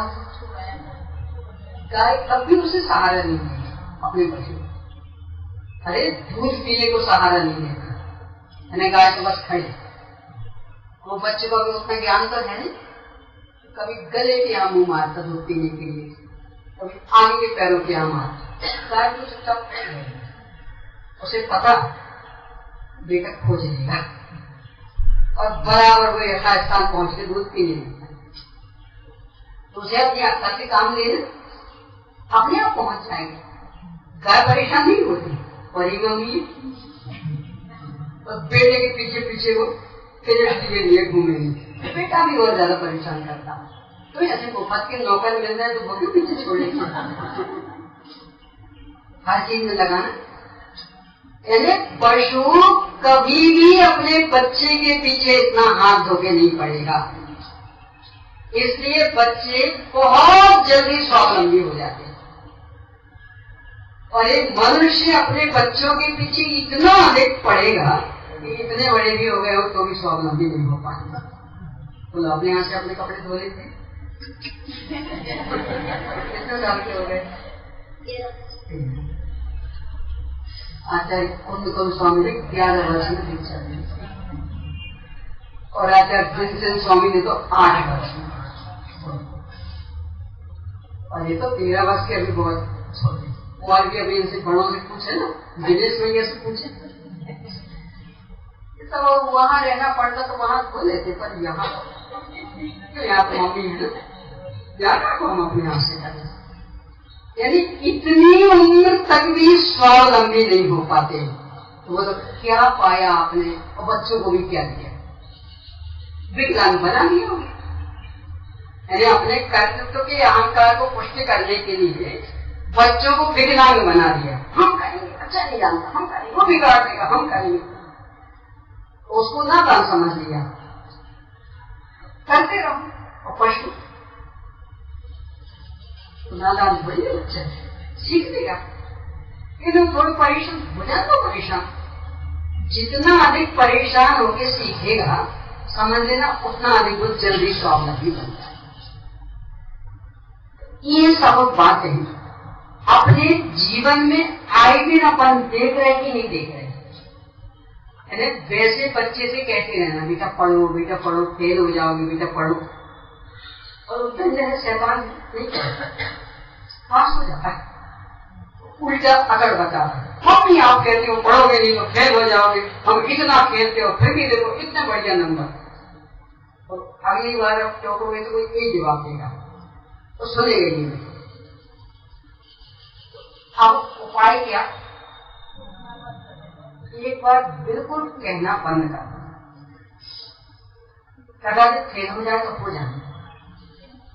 गाय कभी उसे सहारा नहीं देगा अपने पशु। अरे दूध पीने को सहारा नहीं देगा, यानी गाय तो बस खड़ी। वो बच्चे को अभी उतना ज्ञान तो है नहीं, कभी गले के यहाँ मुंह मारता दूध पीने के लिए, कभी आगे के पैरों के यहाँ मारता। गाय तो चुपचाप खड़ी है, उसे पता बेटा खोज लेगा और बराबर वो ऐसा स्थान पहुंच के दूध पीने लगता है। तो उसे अपनी अक्ल के काम लेना, अपने आप पहुंच जाएंगे। गाय परेशान नहीं होती, परी मम्मी बेटे के पीछे पीछे वो के लिए घूमेंगे, बेटा भी और ज्यादा परेशान करता। तो ऐसे मुफ्त के नौकर मिल जाए तो वो भी पीछे छोड़ेंगे। हर चीज में लगाना, यानी पशु कभी भी अपने बच्चे के पीछे इतना हाथ धोके नहीं पड़ेगा। इसलिए बच्चे बहुत जल्दी स्वावलंबी हो जाते हैं। और एक मनुष्य अपने बच्चों के पीछे इतना अधिक पड़ेगा कि इतने बड़े भी हो गए हो तो भी स्वावलंबी नहीं हो पाएगा। तो अपने यहाँ से अपने कपड़े धो लेते कितने साल के हो गए? आचार्य कुंद स्वामी ने 11 वर्ष में दीक्षा दी और आचार्य भीमसेन स्वामी ने तो 8 वर्ष में, और ये तो 13 वर्ष के अभी बहुत छोटे। और भी अभी इनसे बड़ों से पूछे ना, विदेश में कैसे पूछे तो वहां रहना पड़ता तो वहां खो लेते, पर यहाँ तो यहाँ तो मम्मी है ना, यहाँ को हम अपने यहाँ से करें। यानी इतनी उम्र तक भी स्वावलंबी नहीं हो पाते। तो वो तो क्या पाया आपने, और बच्चों को भी क्या दिया? विकलांग बना दिया होगा। यानी अपने कर्तृत्व के अहंकार को पुष्टि करने के लिए बच्चों को विकलांग बना दिया। हम करेंगे, अच्छा नहीं जानता, हम करेंगे, वो बिगाड़ देगा, हम करेंगे। उसको ना बात समझ लिया, करते रहो। और पशु नालाज बड़ी बच्चा सीख देगा, लेकिन थोड़ी परेशान हो जाए तो परेशान। जितना अधिक परेशान होके सीखेगा, समझ लेना उतना अधिक वो जल्दी स्वावलंबी बनता है। ये सब बातें अपने जीवन में आए दिन अपन देख रहे कि नहीं देख रहे। वैसे बच्चे से कहते रहना, बेटा पढ़ो, बेटा पढ़ो, फेल हो जाओगे, बेटा पढ़ो, और उस दिन जो है शैतान नहीं पास हो जाता है, उल्टा अकड़ बता है। मम्मी आप कहते हो पढ़ोगे नहीं तो फेल हो जाओगे, हम इतना खेलते हो फिर भी देखो इतने बढ़िया नंबर, और अगली बार आप टोकोगे तो कोई यही जवाब देगा, तो सुनेगा ही नहीं। अब उपाय क्या? एक बार बिल्कुल कहना बंद कर, फेल हो जाए तो हो जाए,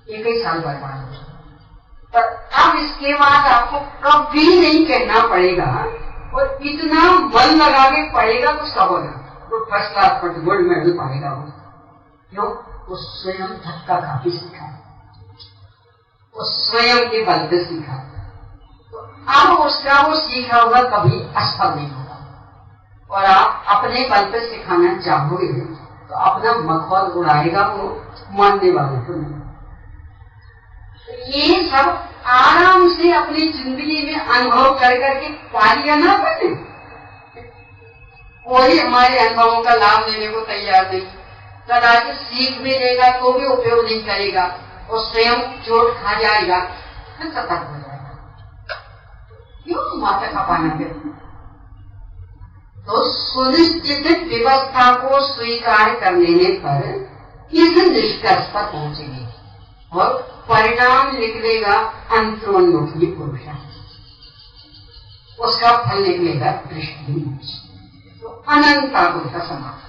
एक ही साल बर्बाद हो। पर अब इसके बाद आपको कभी नहीं कहना पड़ेगा, और इतना मन लगा के पड़ेगा तो सब होगा, तो फर्स्ट क्लास पर गोल्ड मेडल पाएगा वो। क्यों? वो स्वयं धक्का काफी सीखा, वो स्वयं के बल पे सीखा। तो अब उसका वो सीखा हुआ कभी असफल नहीं होगा। और आप अपने बल पे सिखाना चाहोगे तो अपना मखौल उड़ाएगा वो, मानने वालों को नहीं। ये सब आराम से अपनी जिंदगी में अनुभव कर करके पा लिया ना बने। कोई हमारे अनुभवों का लाभ लेने को तैयार नहीं, कदाचित सीख भी लेगा तो भी उपयोग नहीं करेगा, और स्वयं चोट खा जाएगा, फिर सतर्क हो जाएगा। क्यों माता का पाना फिर? तो सुनिश्चित व्यवस्था को स्वीकार कर लेने पर इस निष्कर्ष पर पहुंचेंगे, और परिणाम निकलेगा अंतरोन्मुखी पुरुषार्थ, उसका फल निकलेगा दृष्टि, तो अनंत आकुलता समाप्त।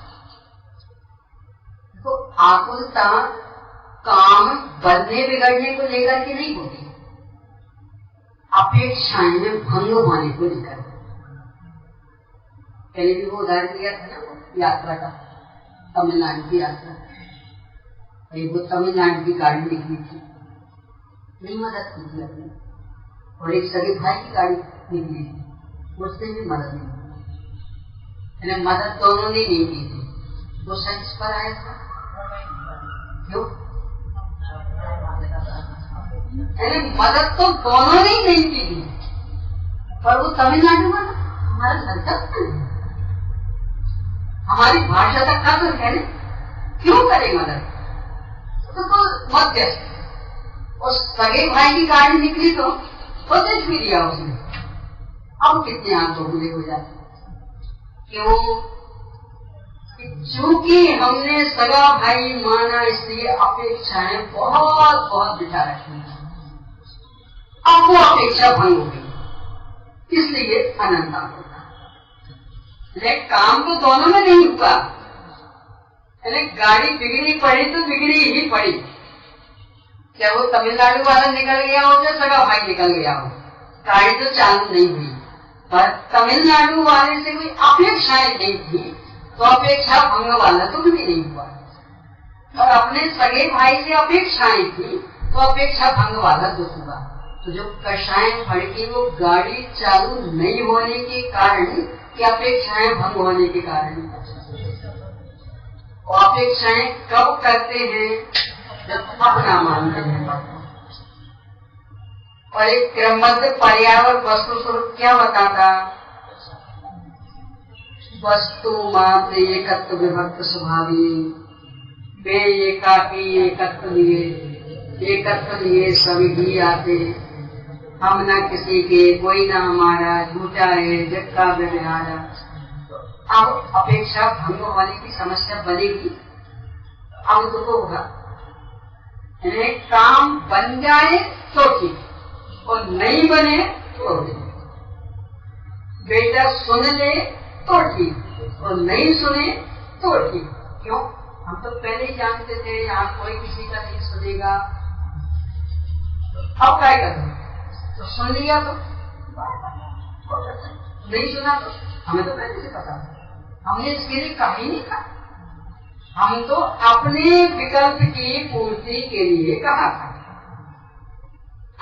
तो आकुलता काम बढ़ने बिगड़ने को लेकर के नहीं होती, अपेक्षाएं में भंग होने को लेकर। पहले भी वो उदाहरण दिया था ना, यात्रा का, तमिलनाडु की यात्रा। वो तमिलनाडु की गाड़ी निकली थी, नहीं मदद की थी अपनी, और एक सगे भाई की गाड़ी निकली थी, उससे भी मदद नहीं की, मदद दोनों ने नहीं की थी। वो सच पर आया था, क्यों? मदद तो दोनों ने नहीं की थी, पर वो तमिलनाडु में हमारा सरकार, हमारी भाषा तक का तो है, क्यों करे मदद? तो मध्यस्थ, उस सगे भाई की गाड़ी निकली तो मदद भी दिया उसने। अब कितने आंख बुरे हो जाते, क्यों? चूंकि हमने सगा भाई माना, इसलिए अपेक्षाएं बहुत बहुत बिठा रखी। अब वो अपेक्षा भंग हो गई, इसलिए अनंता होता है। काम तो दोनों में नहीं हुआ। गाड़ी बिगड़ी पड़ी तो बिगड़ी ही पड़ी, चाहे वो तमिलनाडु वाला निकल गया हो चाहे सगा भाई निकल गया हो, गाड़ी तो चालू नहीं हुई। पर तमिलनाडु वाले से कोई अपेक्षाएं नहीं थी तो अपेक्षा भंग वाला दुख भी नहीं हुआ, और अपने सगे भाई से अपेक्षाएं थी तो अपेक्षा भंग वाला दुख हुआ। तो जो कषाय फड़की वो गाड़ी चालू नहीं होने के कारण या अपेक्षाएं भंग होने के कारण। और अपेक्षाएं कब करते हैं? जब अपना मानते हैं। और एक क्रमबद्ध पर्यावरण वस्तु स्वरूप क्या बताता? वस्तु मात्र एकत्व विभक्त स्वभावी, वे एकाकी एकत्व लिए सभी ही आते, हम न किसी के कोई न हमारा, झूठा है जग का व्यवहार। अब अपेक्षा भंग होने की समस्या बनेगी, अब दुख होगा। काम बन जाए तो ठीक और नहीं बने तो नहीं। बेटा सुन ले तो ठीक और नहीं सुने तो ठीक। क्यों? हम तो पहले ही जानते थे यहाँ कोई किसी का नहीं सुनेगा। अब क्या करें? तो सुन लिया तो नहीं सुना तो हमें तो पहले से पता था, हमने इसके लिए कहा ही नहीं था। हम तो अपने विकल्प की पूर्ति के लिए कहा था।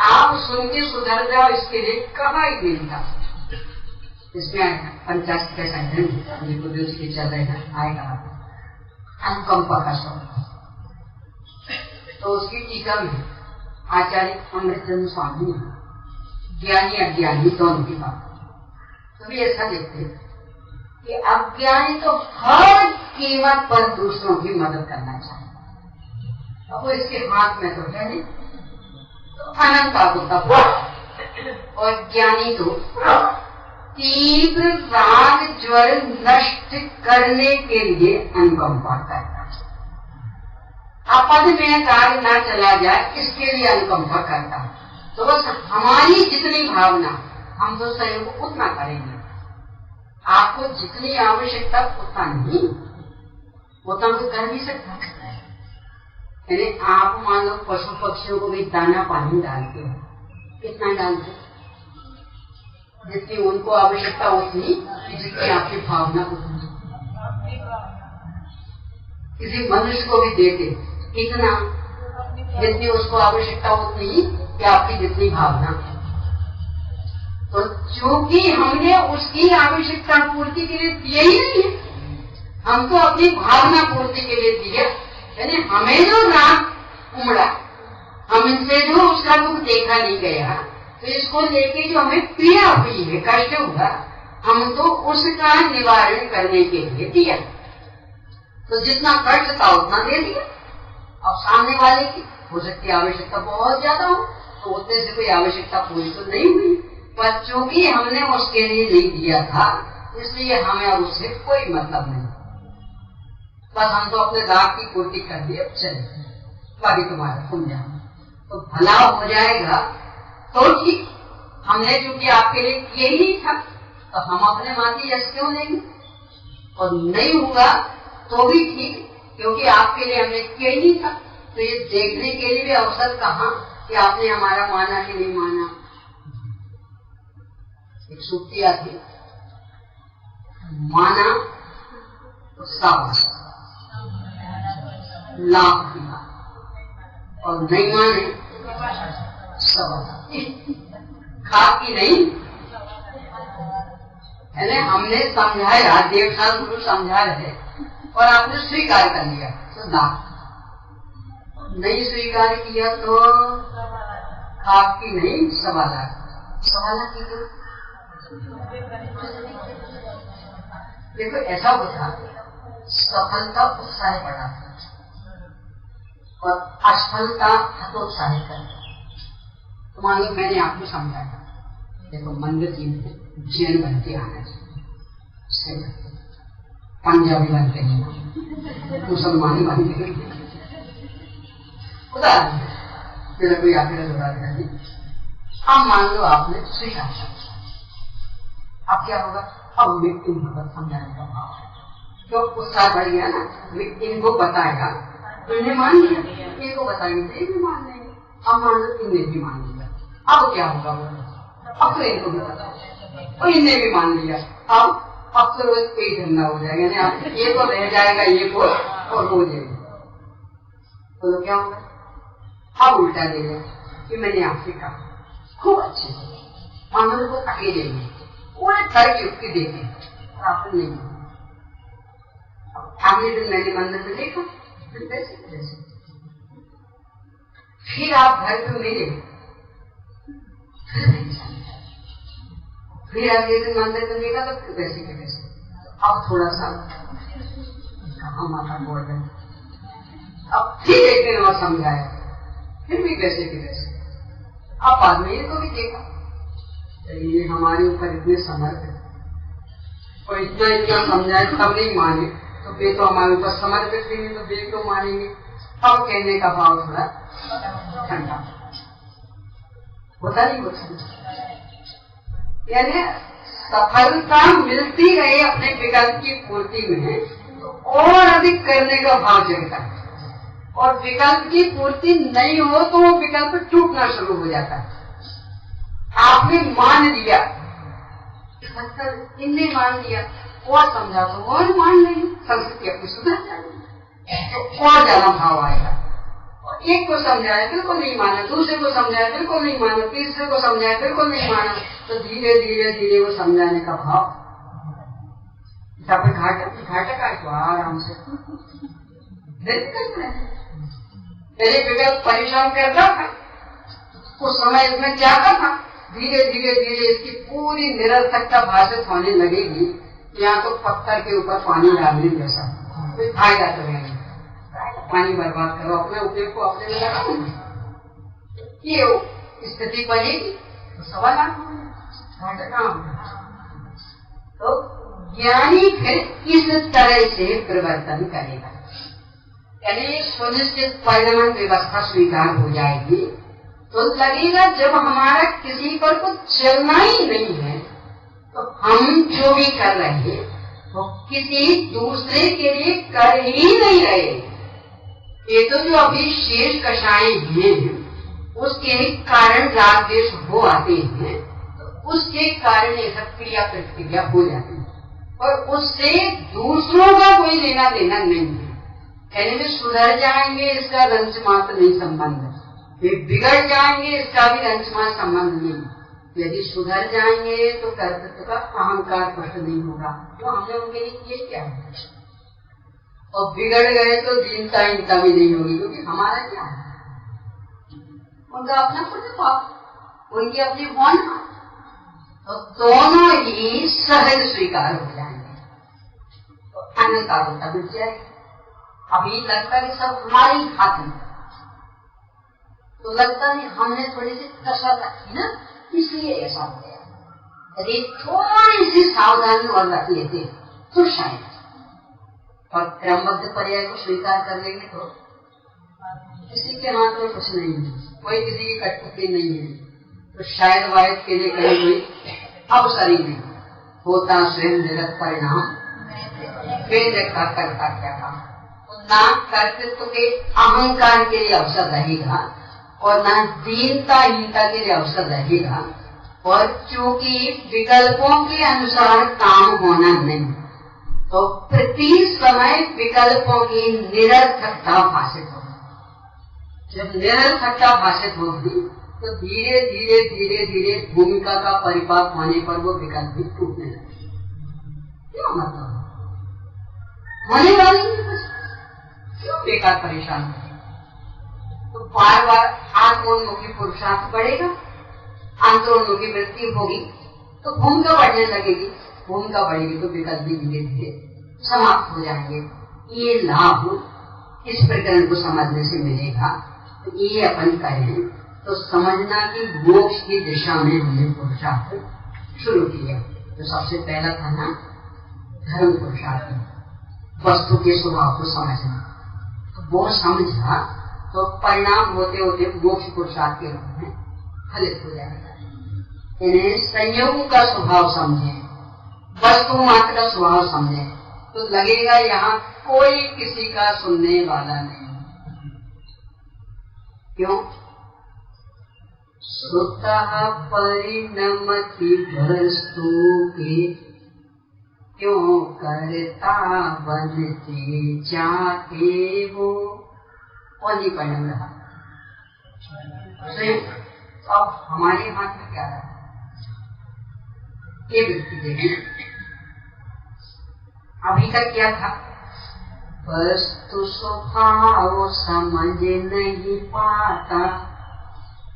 आप सुन के सुधर जाओ इसके लिए कहा ही नहीं था। इसमें 50 पैसा की चल रहे हैं आएगा अनुकंपा का शब्द। तो उसकी टीका में आचार्य अमृतचंद्र स्वामी ज्ञानी अज्ञानी दोनों की बात तो भी ऐसा देखते हैं कि अज्ञानी तो हर कीमत पर दूसरों की मदद करना चाहिए। अब वो इसके हाथ में तो है नहीं, तो अनंत होता और ज्ञानी तो तीव्र राग ज्वर नष्ट करने के लिए अनुकंपा करता है। अपद में राग न चला जाए इसके लिए अनुकंपा करता है। तो बस हमारी जितनी भावना हम तो सहयोग उतना करेंगे। आपको जितनी आवश्यकता उतना नहीं, उतना तो कर भी सकता है। यानी आप मान लो पशु पक्षियों को भी दाना पानी डालते हो, कितना डालते हो? जितनी उनको आवश्यकता उतनी, जितनी आपकी भावना उतनी। किसी मनुष्य को भी देते कितना, जितनी उसको आवश्यकता उतनी कि आपकी जितनी भावना। तो चूंकि हमने उसकी आवश्यकता पूर्ति के लिए दिया ही नहीं है, हम तो अपनी भावना पूर्ति के लिए दिया। यानी हमें जो राग उमड़ा, हमसे जो उसका दुख देखा नहीं गया, तो इसको लेके जो हमें पीड़ा हुई है, कष्ट हुआ, हम तो उसका निवारण करने के लिए दिया। तो जितना कष्ट था उतना दे दिया। अब सामने वाले की हो सकती आवश्यकता बहुत ज्यादा हो, तो उतने से कोई आवश्यकता पूरी तो नहीं हुई, पर चूंकि हमने उसके लिए नहीं दिया था, इसलिए हमें अब उससे कोई मतलब नहीं। बस हम तो अपने राग की पूर्ति कर दिए, चले बाकी तुम्हारा तुम जाओ, तो भला हो जाएगा तो ठीक। हमने चूंकि आपके लिए किए ही नहीं था, तो हम अपने माथे यश क्यों लेंगे? और नहीं हुआ तो भी ठीक, क्योंकि आपके लिए हमने किया ही नहीं था। तो ये देखने के लिए भी अवसर कहाँ कि आपने हमारा माना कि नहीं माना। एक सूक्ति आती, माना तो सावधान लाभ दिया और नहीं माने सावधान। खा कि नहीं, यानी हमने समझाया, देवशास्त्र गुरु समझा रहे और आपने स्वीकार कर लिया तो लाभ, नहीं स्वीकार किया तो खाक की नहीं सवाल की। तो देखो ऐसा होता, सफलता उत्साह बढ़ाती और असफलता हतोत्साहित करती। तो मान लो मैंने आपको समझाया, देखो मंदिर जी में जैन बन के आना चाहिए, पंजाबी बन के नहीं, मुसलमानी बन के उदाहरण मेरा कोई आखिर उदाहरण नहीं। अब मान लो आपने स्वीकार, अब क्या होगा? अब विक्टिम भगत समझाने का भाव है, क्यों उत्साह बढ़ गया ना। इनको बताएगा तो इन्हें मान लिया, इनको बताएंगे तो ये भी मान लेंगे, अब मान लो इन्हें भी मान लिया। अब क्या होगा? अब तो इनको भी पता और इन्हें भी मान लिया। अब तो रोज एक धंधा हो जाएगा, ये तो रह जाएगा ये को और हो जाएगा। तो क्या होगा? अब उल्टा दे दें कि मैंने आपसे कहा खूब अच्छे से मानो को अकेले में पूरे घर की उसकी देखे और आपने नहीं। अगले दिन मैंने मंदिर में देखा, फिर आप घर पे मिले, फिर अगले दिन मंदिर में देखा तो फिर वैसे के वैसे। अब थोड़ा सा कहा माता बोल रहे, अब फिर एक दिन और समझाया, फिर भी वैसे के वैसे। अब बाद में इनको भी देखा, ये हमारे ऊपर इतने समर्थ है और इतना समझाए तब नहीं माने तो वे तो हमारे ऊपर समर्पित नहीं, तो वे तो मानेंगे। अब कहने का भाव थोड़ा ठंडा होता नहीं होता, यानी सफलता मिलती रहे अपने विकल्प की पूर्ति में और अधिक करने का भाव जगता है, और विकल्प की पूर्ति नहीं हो तो वो विकल्प टूटना शुरू हो जाता है। आपने मान लिया, इनने मान लिया, और समझा तो और मान लेंगे, संस्कृति अपनी सुधर जाएगी तो और ज्यादा भाव आएगा। और एक को समझाया बिल्कुल नहीं माना, दूसरे को समझाया बिल्कुल नहीं माना, तीसरे को समझाया बिल्कुल नहीं माना, तो धीरे धीरे धीरे वो समझाने का भाव घाटा का तो आराम से पहले विकल्प परिश्रम करता था, उस समय इसमें क्या था, धीरे धीरे धीरे इसकी पूरी निरर्थकता भाषित होने लगेगी। यहाँ तो पत्थर के ऊपर पानी डालने जैसा कोई फायदा तो है, पानी बर्बाद करो, अपने उपयोग को अपने में लगाओ, ये स्थिति बनेगी तो सवाल घाटा। तो ज्ञानी फिर इस तरह से परिवर्तन करेगा, यानी सुनिश्चित परिणाम व्यवस्था स्वीकार हो जाएगी। तो लगेगा जब हमारा किसी पर कुछ चलना ही नहीं है तो हम जो भी कर रहे हैं वो किसी दूसरे के लिए कर ही नहीं रहे। ये तो जो अभी शेष कषाय हैं उसके कारण राग द्वेष हो आते हैं, तो उसके कारण ये सब क्रिया प्रतिक्रिया हो जाती है और उससे दूसरों का कोई लेना देना नहीं है। यानी वे सुधर जाएंगे इसका रंच मात्र नहीं संबंध है, वे बिगड़ जाएंगे इसका भी रंच मात्र संबंध नहीं। यदि सुधर जाएंगे तो कर्तृत्व का अहंकार कष्ट नहीं होगा, तो हमने उनके लिए किए क्या है, और बिगड़ गए तो दीनता इनता भी नहीं होगी, क्योंकि हमारा क्या है, उनका अपना पाप, उनकी अपनी भावना, तो दोनों ही सहज स्वीकार हो जाएंगे, तो अन्यता मिट जाएगी। अभी लगता है सब हमारे ही हाथ में, तो लगता नहीं हमने थोड़ी सी कसर रखी ना इसलिए ऐसा हो गया। यदि थोड़ी सी सावधानी और रख लेते तो शायद, और क्रमबद्ध पर्याय को स्वीकार कर लेंगे तो किसी के हाथ में कुछ नहीं है, कोई किसी की कठपुतली नहीं है, तो शायद वायद के लिए कहीं कोई अवसर ही नहीं होता। स्वयं जगत परिणाम करता क्या काम, ना कर्तृत्व के अहंकार के लिए अवसर रहेगा और ना दीनता के लिए अवसर रहेगा, और क्योंकि विकल्पों के अनुसार काम होना नहीं, तो प्रति समय विकल्पों की निरर्थकता भाषित होगी। जब निरर्थकता भाषित होगी तो धीरे धीरे धीरे धीरे भूमिका का परिपाक होने पर वो विकल्प भी टूटने लगेगी। क्या मतलब होने वाली क्यों बेकार परेशान है? तो बार बार आत्मोन्मुखी पुरुषार्थ बढ़ेगा, अंतरोन्मुखी वृत्ति होगी तो भूमिका बढ़ने लगेगी, भूमिका बढ़ेगी तो विकल्प भी धीरे धीरे समाप्त हो जाएंगे। ये लाभ इस प्रकरण को समझने से मिलेगा। तो ये अपन करें तो समझना कि मोक्ष की दिशा में हमने पुरुषार्थ शुरू किया। तो सबसे पहला था ना धर्म पुरुषार्थ, वस्तु के स्वभाव को समझना, तो वो समझा तो परिणाम होते होते मोक्ष पुरुषार्थ के रूप में फलित हो जाएगा। इन्हें संयोगों का स्वभाव समझे, वस्तु मात्र का स्वभाव समझे तो लगेगा यहाँ कोई किसी का सुनने वाला नहीं। क्यों? सुतः परिणमति वस्तु के क्यों करता बनते जाते वो और नहीं परिणाम रहा। अब हमारे हाथ में क्या रहा? ये वृत्ति देखें। अभी तक क्या था? वस्तु स्वभाव समझ नहीं पाता,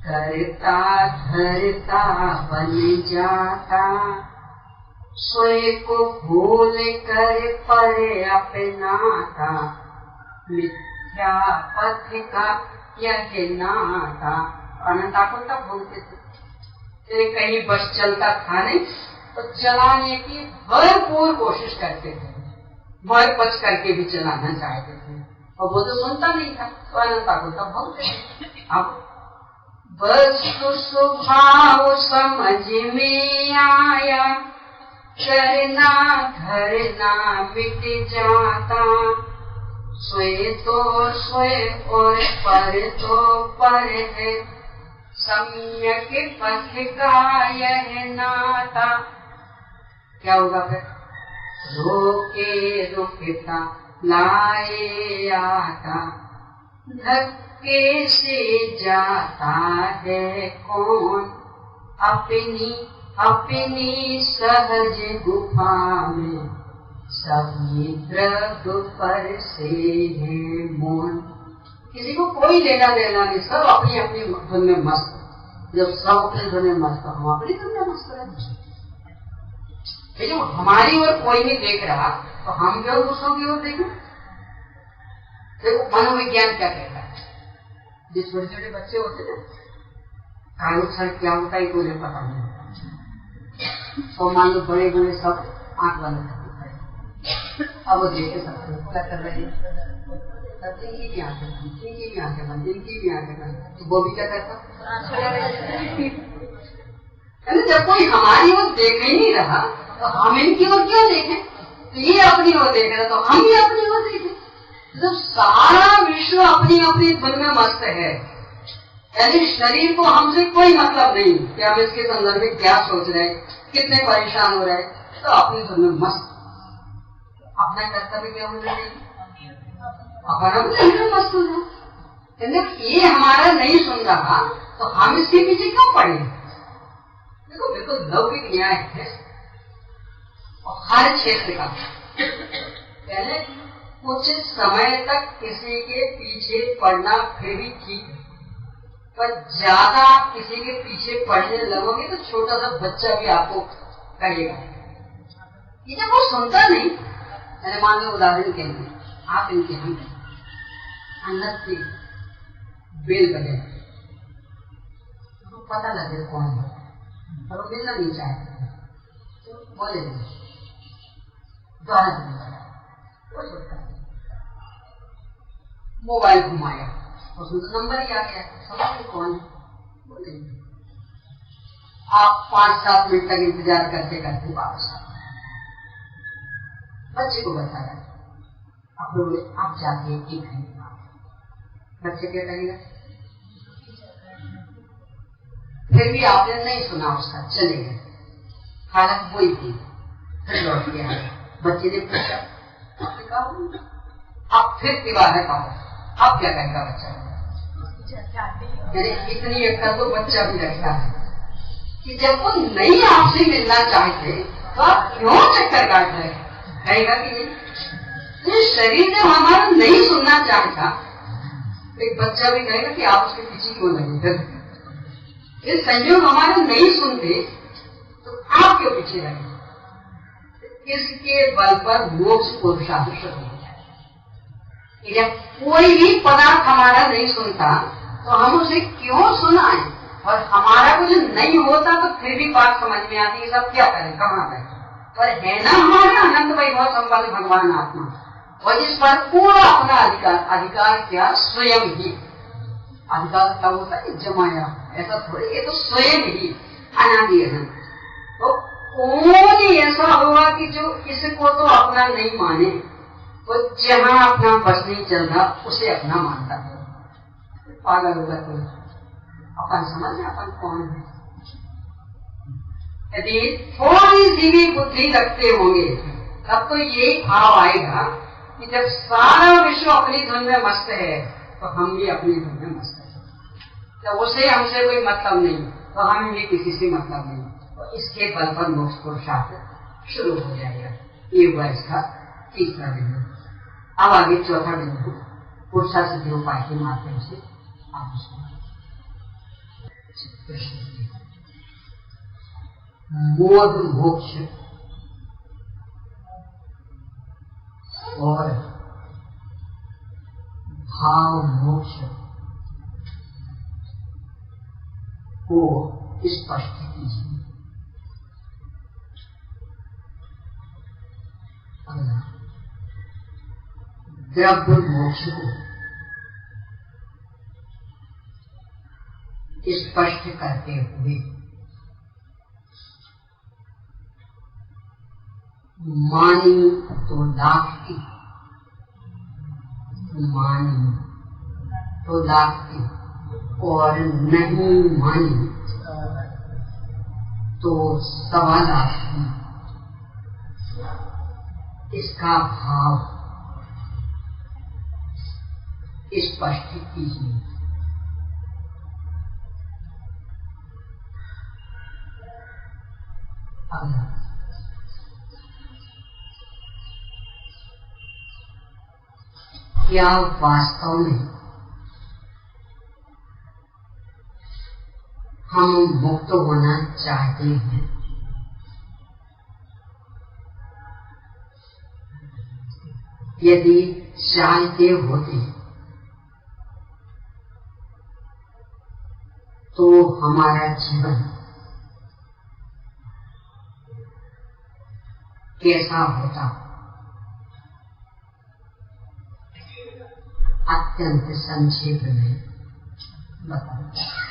करता धरता बन जाता, स्वयं को भूल कर पर अपनाता, मिथ्या पथ का यह नाता। अनंता को तब भूलते थे, कहीं बस चलता था नहीं तो चलाने की भरपूर कोशिश करते थे, मर पच करके भी चलाना चाहते थे और वो तो सुनता नहीं था, तो अनंता को तब भूलते थे। अब वस्तु स्वभाव समझ में आया, करना धरना मिट जाता, स्वयं तो स्वयं और पर तो पर है, सम्यक पथ का यह नाता। क्या होगा फिर? रोके रुकता लाए आता, धक्के से जाता है कौन, अपनी अपनी सहज गुफा में समुद्र पर से है मौन। किसी को कोई लेना देना नहीं, सब अपनी अपनी धुन में मस्त। जब सब अपनी धुन में मस्त, हम अपनी धुन में मस्त रहें। लेकिन हमारी ओर कोई नहीं देख रहा तो हम क्यों दूसरों की ओर देखें? देखो मनोविज्ञान क्या कहता है। जो छोटे छोटे बच्चे होते ना, कालोक्षण क्या होता है तो उन्हें पता नहीं होता। तो मान लो बड़े बड़े सब आंख बंद करते हैं, अब वो देखे सकते हो क्या कर रहे हैं, इनकी भी आंखें बंद, इनकी भी आंखें बंद, इनकी भी आंखें बंद। तो वो भी क्या करता? जब कोई हमारी ओर देख ही नहीं रहा तो हम इनकी ओर क्यों देखें? तो ये अपनी ओर देख रहा तो हम भी अपनी ओर देखें। जब सारा विश्व अपनी अपनी धुन में मस्त है, यानी शरीर को हमसे कोई मतलब नहीं कि हम इसके संदर्भ में क्या सोच रहे हैं, कितने परेशान हो रहे हैं, तो अपनी धुन में मस्त। अपना कर्तव्य क्या होना चाहिए? अपना मस्त हो जाए। ये हमारा नहीं सुन रहा तो हम इसके पीछे क्यों पड़े? देखो बिल्कुल लौकिक न्याय है और हर क्षेत्र का। पहले कुछ समय तक किसी के पीछे पड़ना फिर भी ठीक है, पर ज्यादा किसी के पीछे पड़ने लगोगे तो छोटा सा बच्चा भी आपको कहेगा। ये जब वो सुनता नहीं, मैंने मान लो उदाहरण के लिए आप इनके अंदर से बेल बने तो पता लगे कौन है, और वो मिलना नहीं चाहते तो बोले द्वारा मोबाइल घुमाया, उसमें तो नंबर ही आ गया, समझ कौन है बोले। आप 5-7 मिनट तक इंतजार करते करते वापस आ बच्चे को बताया, आप बोले आप जाके 1 घंटे बाद। बच्चे क्या करेगा? फिर भी आपने नहीं सुना उसका, चले गए, हालांकि वही थी, फिर लौट के आया। बच्चे ने पूछा, आपने कहा अब फिर दीवार कहा, अब क्या कहेगा बच्चा? इतनी अक्ल तो बच्चा भी रखता है कि जब वो नहीं आपसे मिलना चाहते तो आप क्यों चक्कर काट रहे? कहेगा कि नहीं? तो शरीर जब हमारा नहीं सुनना चाहता, एक बच्चा भी कहेगा कि आप उसके पीछे क्यों लगे? ये संयोग हमारे नहीं सुनते तो आप क्यों पीछे लगे? इसके बल पर मोक्ष पुरुषार्थ शुरू हो जाए। जब कोई भी पदार्थ हमारा नहीं सुनता तो हम उसे क्यों सुनाएं? और हमारा कुछ नहीं होता तो फिर भी बात समझ में आती है, सब क्या करें, कहाँ गए? पर है ना हमारा अनंत वैभव संपन्न भगवान आत्मा, और जिस पर पूरा अपना अधिकार क्या? स्वयं ही अधिकार क्या होता है? जमाया, ऐसा थोड़ी, ये तो स्वयं ही अनादि अनंत। तो कौन ऐसा होगा कि जो इसको तो अपना नहीं माने, वो जहां अपना बस नहीं चल रहा उसे अपना मानता है। पागल होगा कोई। अपन समझ अपन कौन है। यदि थोड़ी सी भी बुद्धि रखते होंगे तब तो यही भाव आएगा कि जब सारा विश्व अपनी धुन में मस्त है तो हम भी अपनी धुन में मस्त है। तो उसे हमसे कोई मतलब नहीं तो हम भी किसी से मतलब नहीं। तो इसके बल पर मोक्ष पुरुषार्थ शुरू हो जाएगा। ये हुआ इसका तीसरा बिंदु। अब आगे चौथा बिंदु पुरुषार्थ सिद्धि उपाय के माध्यम से आप उसको मोद मोक्ष और भाव मोक्ष को स्पष्ट कीजिए। द्रव्य मोक्ष को स्पष्ट करते हुए मानी तो लाख की, मानी तो लाख की और नहीं मानी तो 1.25 लाख की, इसका भाव स्पष्ट कीजिए। क्या वास्तव में हम मुक्त होना चाहते हैं? यदि चाहते होते तो हमारा जीवन कैसा होता? अत्यंत संक्षेप में बताओ।